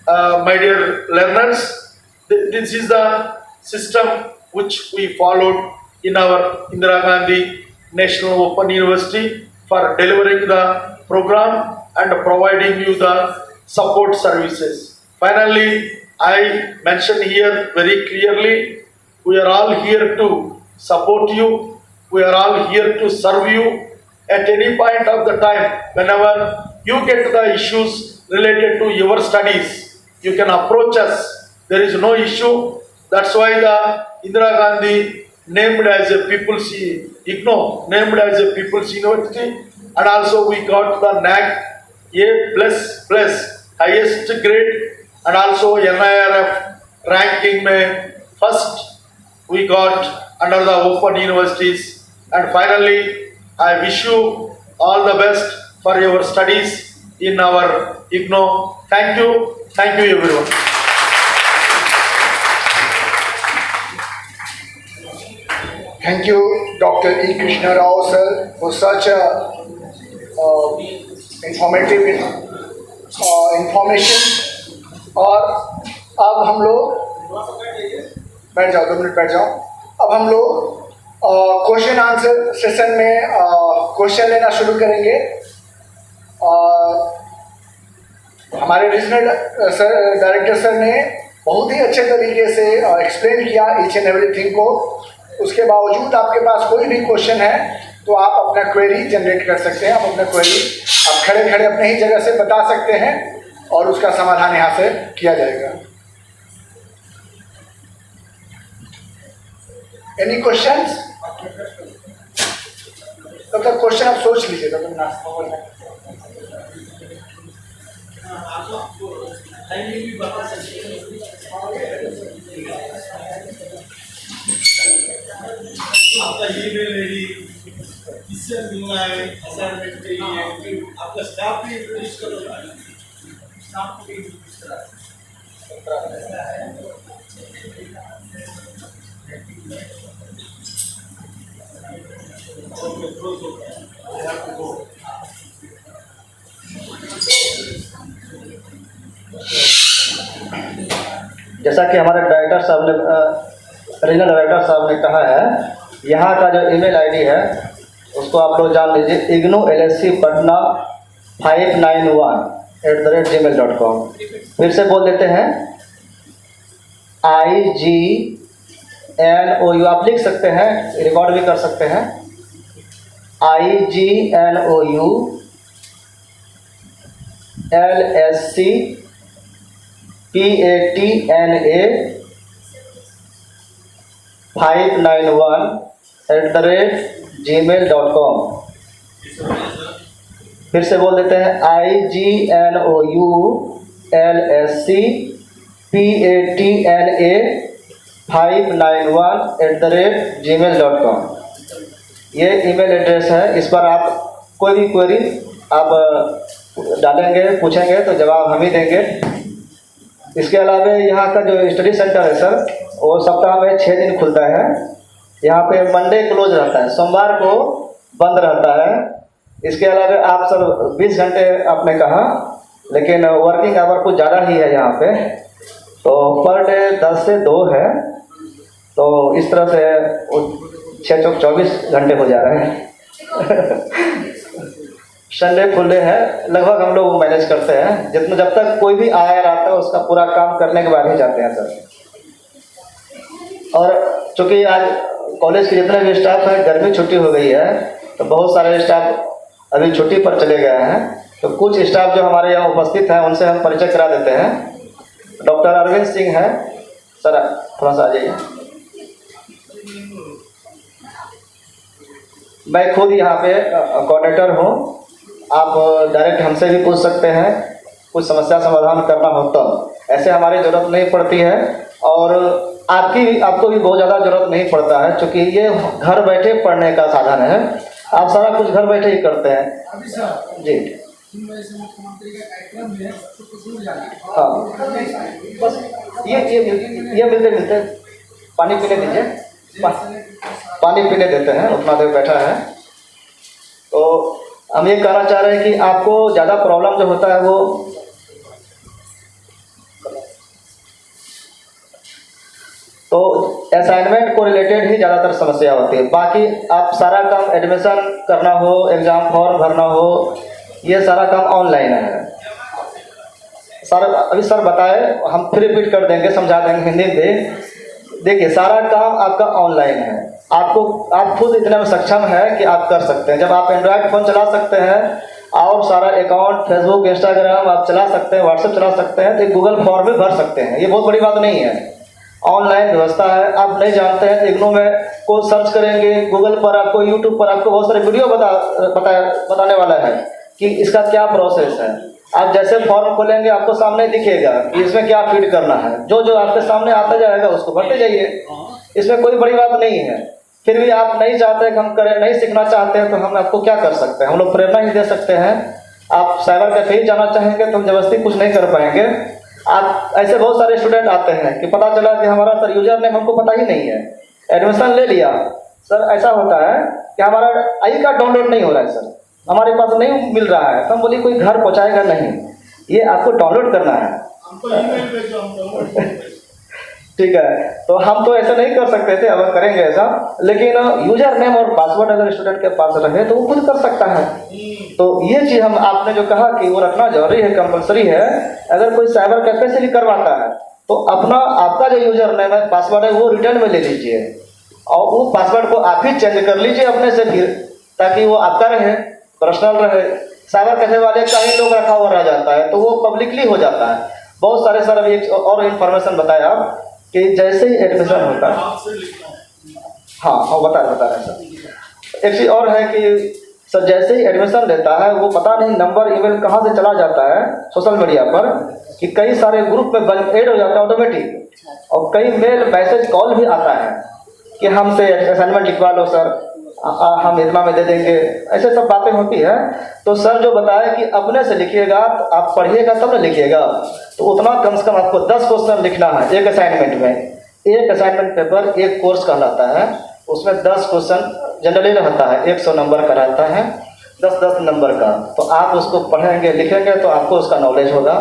Speaker 6: My dear learners, this is the system which we followed in our Indira Gandhi National Open University for delivering the program and providing you the support services. Finally, I mention here very clearly, we are all here to support you. We are all here to serve you at any point of the time. Whenever you get the issues related to your studies, you can approach us. There is no issue. That's why the Indira Gandhi named as a People's IGNOU named as a People's University, and also we got the NAC A++ highest grade, and also NIRF ranking में first we got under the open universities. And finally, I wish you all the best for your studies in our IGNOU. Thank you everyone.
Speaker 1: Thank you, Dr. E. Krishna Rao sir, for such a informative information. और अब हम लोग बैठ जाओ, 2 minute बैठ जाओ। अब हम लोग क्वेश्चन आंसर सेशन में क्वेश्चन लेना शुरू करेंगे। हमारे रीजनल डायरेक्टर सर ने बहुत ही अच्छे तरीके से एक्सप्लेन किया ईच एंड एवरीथिंग को। उसके बावजूद आपके पास कोई भी क्वेश्चन है तो आप अपना क्वेरी जनरेट कर सकते हैं। आप अपना क्वेरी आप खड़े खड़े अपने ही जगह से बता सकते हैं और उसका समाधान यहाँ से किया जाएगा। Any questions? तब तक क्वेश्चन आप सोच लीजिए, तब तक नाश्ता हो जाए।
Speaker 7: आपका ईमेल आईडी किससे मिलना है, असाइनमेंट के लिए आपका स्टाफ भी इंट्रोड्यूस करो, स्टाफ को भी इंट्रोड्यूस करा।
Speaker 3: जैसा कि हमारे डायरेक्टर साहब ने रीजनल डायरेक्टर साहब ने कहा है, यहाँ का जो ईमेल आईडी है उसको आप लोग जान लीजिए, ignoulscpatna591@gmail.com। फिर से बोल देते हैं, IGNOU, आप लिख सकते हैं, रिकॉर्ड भी कर सकते हैं, IGNOU LSCPATNA591@gmail.com। फिर से बोल देते हैं, IGNOU LSCPATNA591@gmail.com। ये ईमेल एड्रेस है। इस पर आप कोई भी क्वेरी आप डालेंगे, पूछेंगे तो जवाब हम ही देंगे। इसके अलावा यहाँ का जो स्टडी सेंटर है सर, वो सप्ताह में 6 दिन खुलता है। यहाँ पे मंडे क्लोज रहता है, सोमवार को बंद रहता है। इसके अलावा आप सर 20 घंटे आपने कहा, लेकिन वर्किंग आवर कुछ ज़्यादा ही है यहाँ पे, तो पर डे 10 से 2 है, तो इस तरह से 6 चौक 24 घंटे हो जा रहे हैं। संडे खुले हैं, लगभग हम लोग मैनेज करते हैं। जितना जब तक कोई भी आया रहता है उसका पूरा काम करने के बाद ही जाते हैं सर। और चूँकि आज कॉलेज के जितने भी स्टाफ हैं, गर्मी छुट्टी हो गई है, तो बहुत सारे स्टाफ अभी छुट्टी पर चले गए हैं। तो कुछ स्टाफ जो हमारे यहाँ उपस्थित हैं उनसे हम परिचय करा देते हैं। डॉक्टर अरविंद सिंह है सर, थोड़ा सा आ जाइए। मैं खुद यहाँ पे कोऑर्डिनेटर हूँ। आप डायरेक्ट हमसे भी पूछ सकते हैं, कुछ समस्या समाधान करना हो तो। ऐसे हमारी ज़रूरत नहीं पड़ती है, और आपको भी बहुत ज़्यादा ज़रूरत नहीं पड़ता है, क्योंकि ये घर बैठे पढ़ने का साधन है। आप सारा कुछ घर बैठे ही करते हैं जी। हाँ, बस ये मिलते पानी पीने दीजिए, पानी पीने देते हैं, उतना देर बैठा है तो हम ये कहना चाह रहे हैं कि आपको ज़्यादा प्रॉब्लम जो होता है वो तो असाइनमेंट को रिलेटेड ही ज़्यादातर समस्या होती है। बाकी आप सारा काम एडमिशन करना हो, एग्ज़ाम फॉर्म भरना हो, ये सारा काम ऑनलाइन है। सर अभी सर बताए, हम फिर रिपीट कर देंगे, समझा देंगे हिंदी में। देखिए सारा काम आपका ऑनलाइन है, आप खुद इतने में सक्षम है कि आप कर सकते हैं। जब आप एंड्रॉयड फ़ोन चला सकते हैं और सारा अकाउंट फेसबुक इंस्टाग्राम आप चला सकते हैं, व्हाट्सएप चला सकते हैं, तो एक गूगल फॉर्म भी भर सकते हैं। ये बहुत बड़ी बात नहीं है, ऑनलाइन व्यवस्था है। आप नहीं जानते हैं तो इग्नू में को सर्च करेंगे, गूगल पर आपको, यूट्यूब पर आपको बहुत सारे वीडियो बताने वाला है कि इसका क्या प्रोसेस है। आप जैसे फॉर्म खोलेंगे आपको सामने दिखेगा कि इसमें क्या फीड करना है। जो जो आपके सामने आता जाएगा उसको भरते जाइए, इसमें कोई बड़ी बात नहीं है। फिर भी आप नहीं चाहते कि हम करें, नहीं सीखना चाहते हैं, तो हम आपको क्या कर सकते हैं? हम लोग प्रेरणा ही दे सकते हैं। आप साइबर कैफे ही जाना चाहेंगे तो हम जबरदस्ती कुछ नहीं कर पाएंगे। आप ऐसे बहुत सारे स्टूडेंट आते हैं कि पता चला कि हमारा सर यूजर नेम हमको पता ही नहीं है, एडमिशन ले लिया सर, ऐसा होता है कि हमारा आई कार्ड डाउनलोड नहीं हो रहा है सर, हमारे पास नहीं मिल रहा है। तो हम बोलिए कोई घर पहुंचाएगा नहीं, ये आपको डाउनलोड करना है।
Speaker 7: हमको ईमेल भेजो, हम डाउनलोड करेंगे।
Speaker 3: ठीक है, तो हम तो ऐसा नहीं कर सकते थे, अब करेंगे ऐसा। लेकिन यूजर नेम और पासवर्ड अगर स्टूडेंट के पास रहे तो वो खुद कर सकता है। तो ये चीज़ हम आपने जो कहा कि वो रखना जरूरी है, कंपलसरी है। अगर कोई साइबर कैफे से भी करवाता है तो अपना आपका जो यूजर नेम है, पासवर्ड है, वो रिटर्न में ले लीजिए और वो पासवर्ड को आप ही चेंज कर लीजिए अपने से फिर, ताकि वो आपका रहे, पर्सनल रहे। साइबर कैफे वाले का ही लोग रखा हुआ रह जाता है तो वो पब्लिकली हो जाता है। बहुत सारे सर अभी एक और इन्फॉर्मेशन बताया आप कि जैसे ही एडमिशन होता है,
Speaker 7: आपसे लिखता हूँ।
Speaker 3: हाँ बता रहे सर। एक चीज़ और है कि सर जैसे ही एडमिशन लेता है वो पता नहीं नंबर ईमेल कहाँ से चला जाता है सोशल मीडिया पर कि कई सारे ग्रुप में ऐड हो जाता है ऑटोमेटिक, और कई मेल मैसेज कॉल भी आता है कि हमसे असाइनमेंट लिखवा लो सर, हम इतना में दे देंगे, ऐसे सब बातें होती है। तो सर जो बताया कि अपने से लिखिएगा तो आप पढ़िएगा तब ना लिखिएगा, तो उतना कम से कम आपको 10 क्वेश्चन लिखना है एक असाइनमेंट में। एक असाइनमेंट पेपर एक कोर्स कहलाता है, उसमें 10 क्वेश्चन जनरली रहता है, 100 नंबर का रहता है, 10-10 नंबर का। तो आप उसको पढ़ेंगे लिखेंगे तो आपको उसका नॉलेज होगा,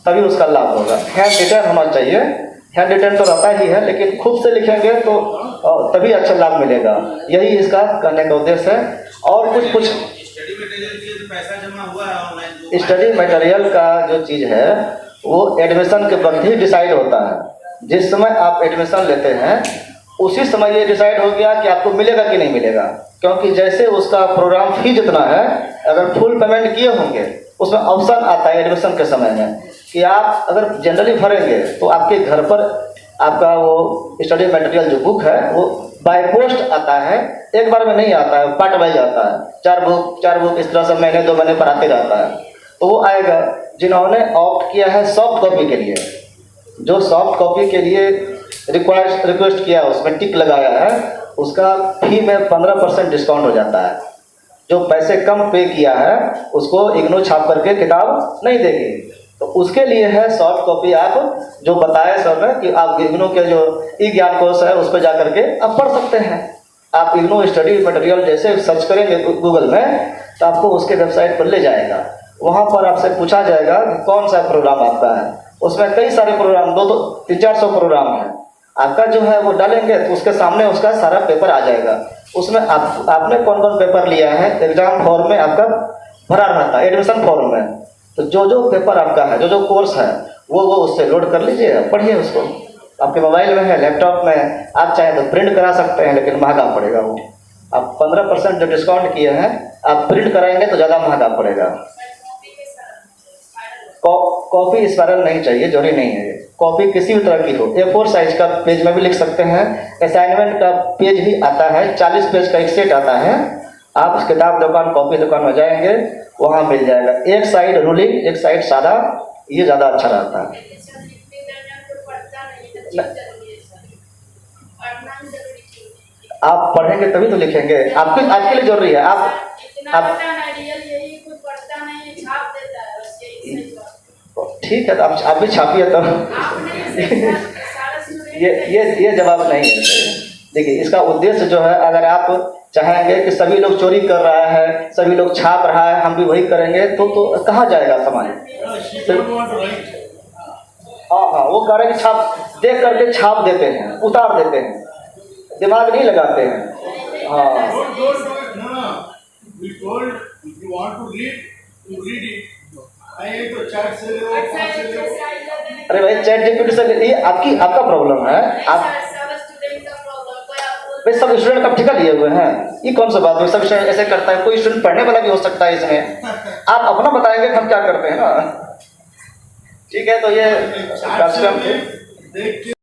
Speaker 3: तभी उसका लाभ होगा। हैंड रिटन होना चाहिए, हैंड रिटन तो रहता ही है, लेकिन खुद से लिखेंगे तो तभी अच्छा लाभ मिलेगा। यही इसका कहने का उद्देश्य है। और कुछ
Speaker 7: स्टडी मटेरियल के लिए तो पैसा जमा हुआ है ऑनलाइन।
Speaker 3: स्टडी मटेरियल का जो चीज़ है वो एडमिशन के वक्त ही डिसाइड होता है। जिस समय आप एडमिशन लेते हैं उसी समय ये डिसाइड हो गया कि आपको मिलेगा कि नहीं मिलेगा, क्योंकि जैसे उसका प्रोग्राम फी जितना है, अगर फुल पेमेंट किए होंगे उसमें ऑप्शन आता है एडमिशन के समय में कि आप अगर जनरली भरेंगे तो आपके घर पर आपका वो स्टडी मटेरियल जो बुक है वो बाय पोस्ट आता है, एक बार में नहीं आता है, पार्ट वाइज आता है। 4 बुक इस तरह से महीने 2 महीने पर आते रहता है। तो वो आएगा जिन्होंने ऑप्ट किया है सॉफ्ट कॉपी के लिए, जो सॉफ्ट कॉपी के लिए रिक्वेस्ट किया, उसमें टिक लगाया है, उसका फी में 15% डिस्काउंट हो जाता है। जो पैसे कम पे किया है उसको इग्नू छाप करके किताब नहीं देगी, तो उसके लिए है सॉफ्ट कॉपी। आप जो बताए सर ने कि आप इग्नू के जो ई ज्ञान कोर्स है उस पर जा करके आप पढ़ सकते हैं। आप इग्नू स्टडी मटेरियल जैसे सर्च करेंगे गूगल में तो आपको उसके वेबसाइट पर ले जाएगा। वहाँ पर आपसे पूछा जाएगा कि कौन सा प्रोग्राम आपका है। उसमें कई सारे प्रोग्राम, 300-400 प्रोग्राम है। आपका जो है वो डालेंगे तो उसके सामने उसका सारा पेपर आ जाएगा। उसमें आपने कौन कौन पेपर लिया है एग्जाम फॉर्म में आपका भरा रहता है, एडमिशन फॉर्म में। तो जो जो पेपर आपका है, जो जो कोर्स है वो उससे लोड कर लीजिए, पढ़िए उसको। आपके मोबाइल में है, लैपटॉप में, आप चाहे तो प्रिंट करा सकते हैं, लेकिन महंगा पड़ेगा वो। आप 15% जो डिस्काउंट किए हैं आप प्रिंट कराएंगे तो ज़्यादा महंगा पड़ेगा। कॉपी स्पायरल नहीं चाहिए, जरूरी नहीं है। कॉपी किसी भी तरह की हो, A4 साइज का पेज में भी लिख सकते हैं। असाइनमेंट का पेज भी आता है, 40 पेज का एक सेट आता है। आप किताब दुकान, कॉपी दुकान में जाएंगे, वहाँ मिल जाएगा। एक साइड रूलिंग, एक साइड सादा, ये ज़्यादा अच्छा रहता है। आप पढ़ेंगे तभी तो लिखेंगे, आपके लिए जरूरी है। आप ठीक है, तो आप भी छापिए तो ये जवाब नहीं है। देखिए इसका उद्देश्य जो है, अगर आप चाहेंगे कि सभी लोग चोरी कर रहा है, सभी लोग छाप रहा है, हम भी वही करेंगे, तो कहाँ जाएगा समाज?
Speaker 7: She don't want to write.
Speaker 3: हाँ, वो कह रहे हैं कि छाप देख करके छाप देते हैं, उतार देते हैं, दिमाग नहीं लगाते हैं। हाँ
Speaker 7: Don't do it. No. We told if you want to read, you read it. I तो chat से लो, chat से लो.
Speaker 3: अरे भाई चैट जीपीटी से ये आपका प्रॉब्लम है। आप भाई सब स्टूडेंट का ठिका लिए हुए हैं, ये कौन सा बात है? सब स्टूडेंट ऐसे करता है, कोई स्टूडेंट पढ़ने वाला भी हो सकता है इसमें। आप अपना बताएंगे हम क्या करते हैं ना। ठीक है, तो ये
Speaker 7: Chat से
Speaker 3: कार्यक्रम
Speaker 7: देख के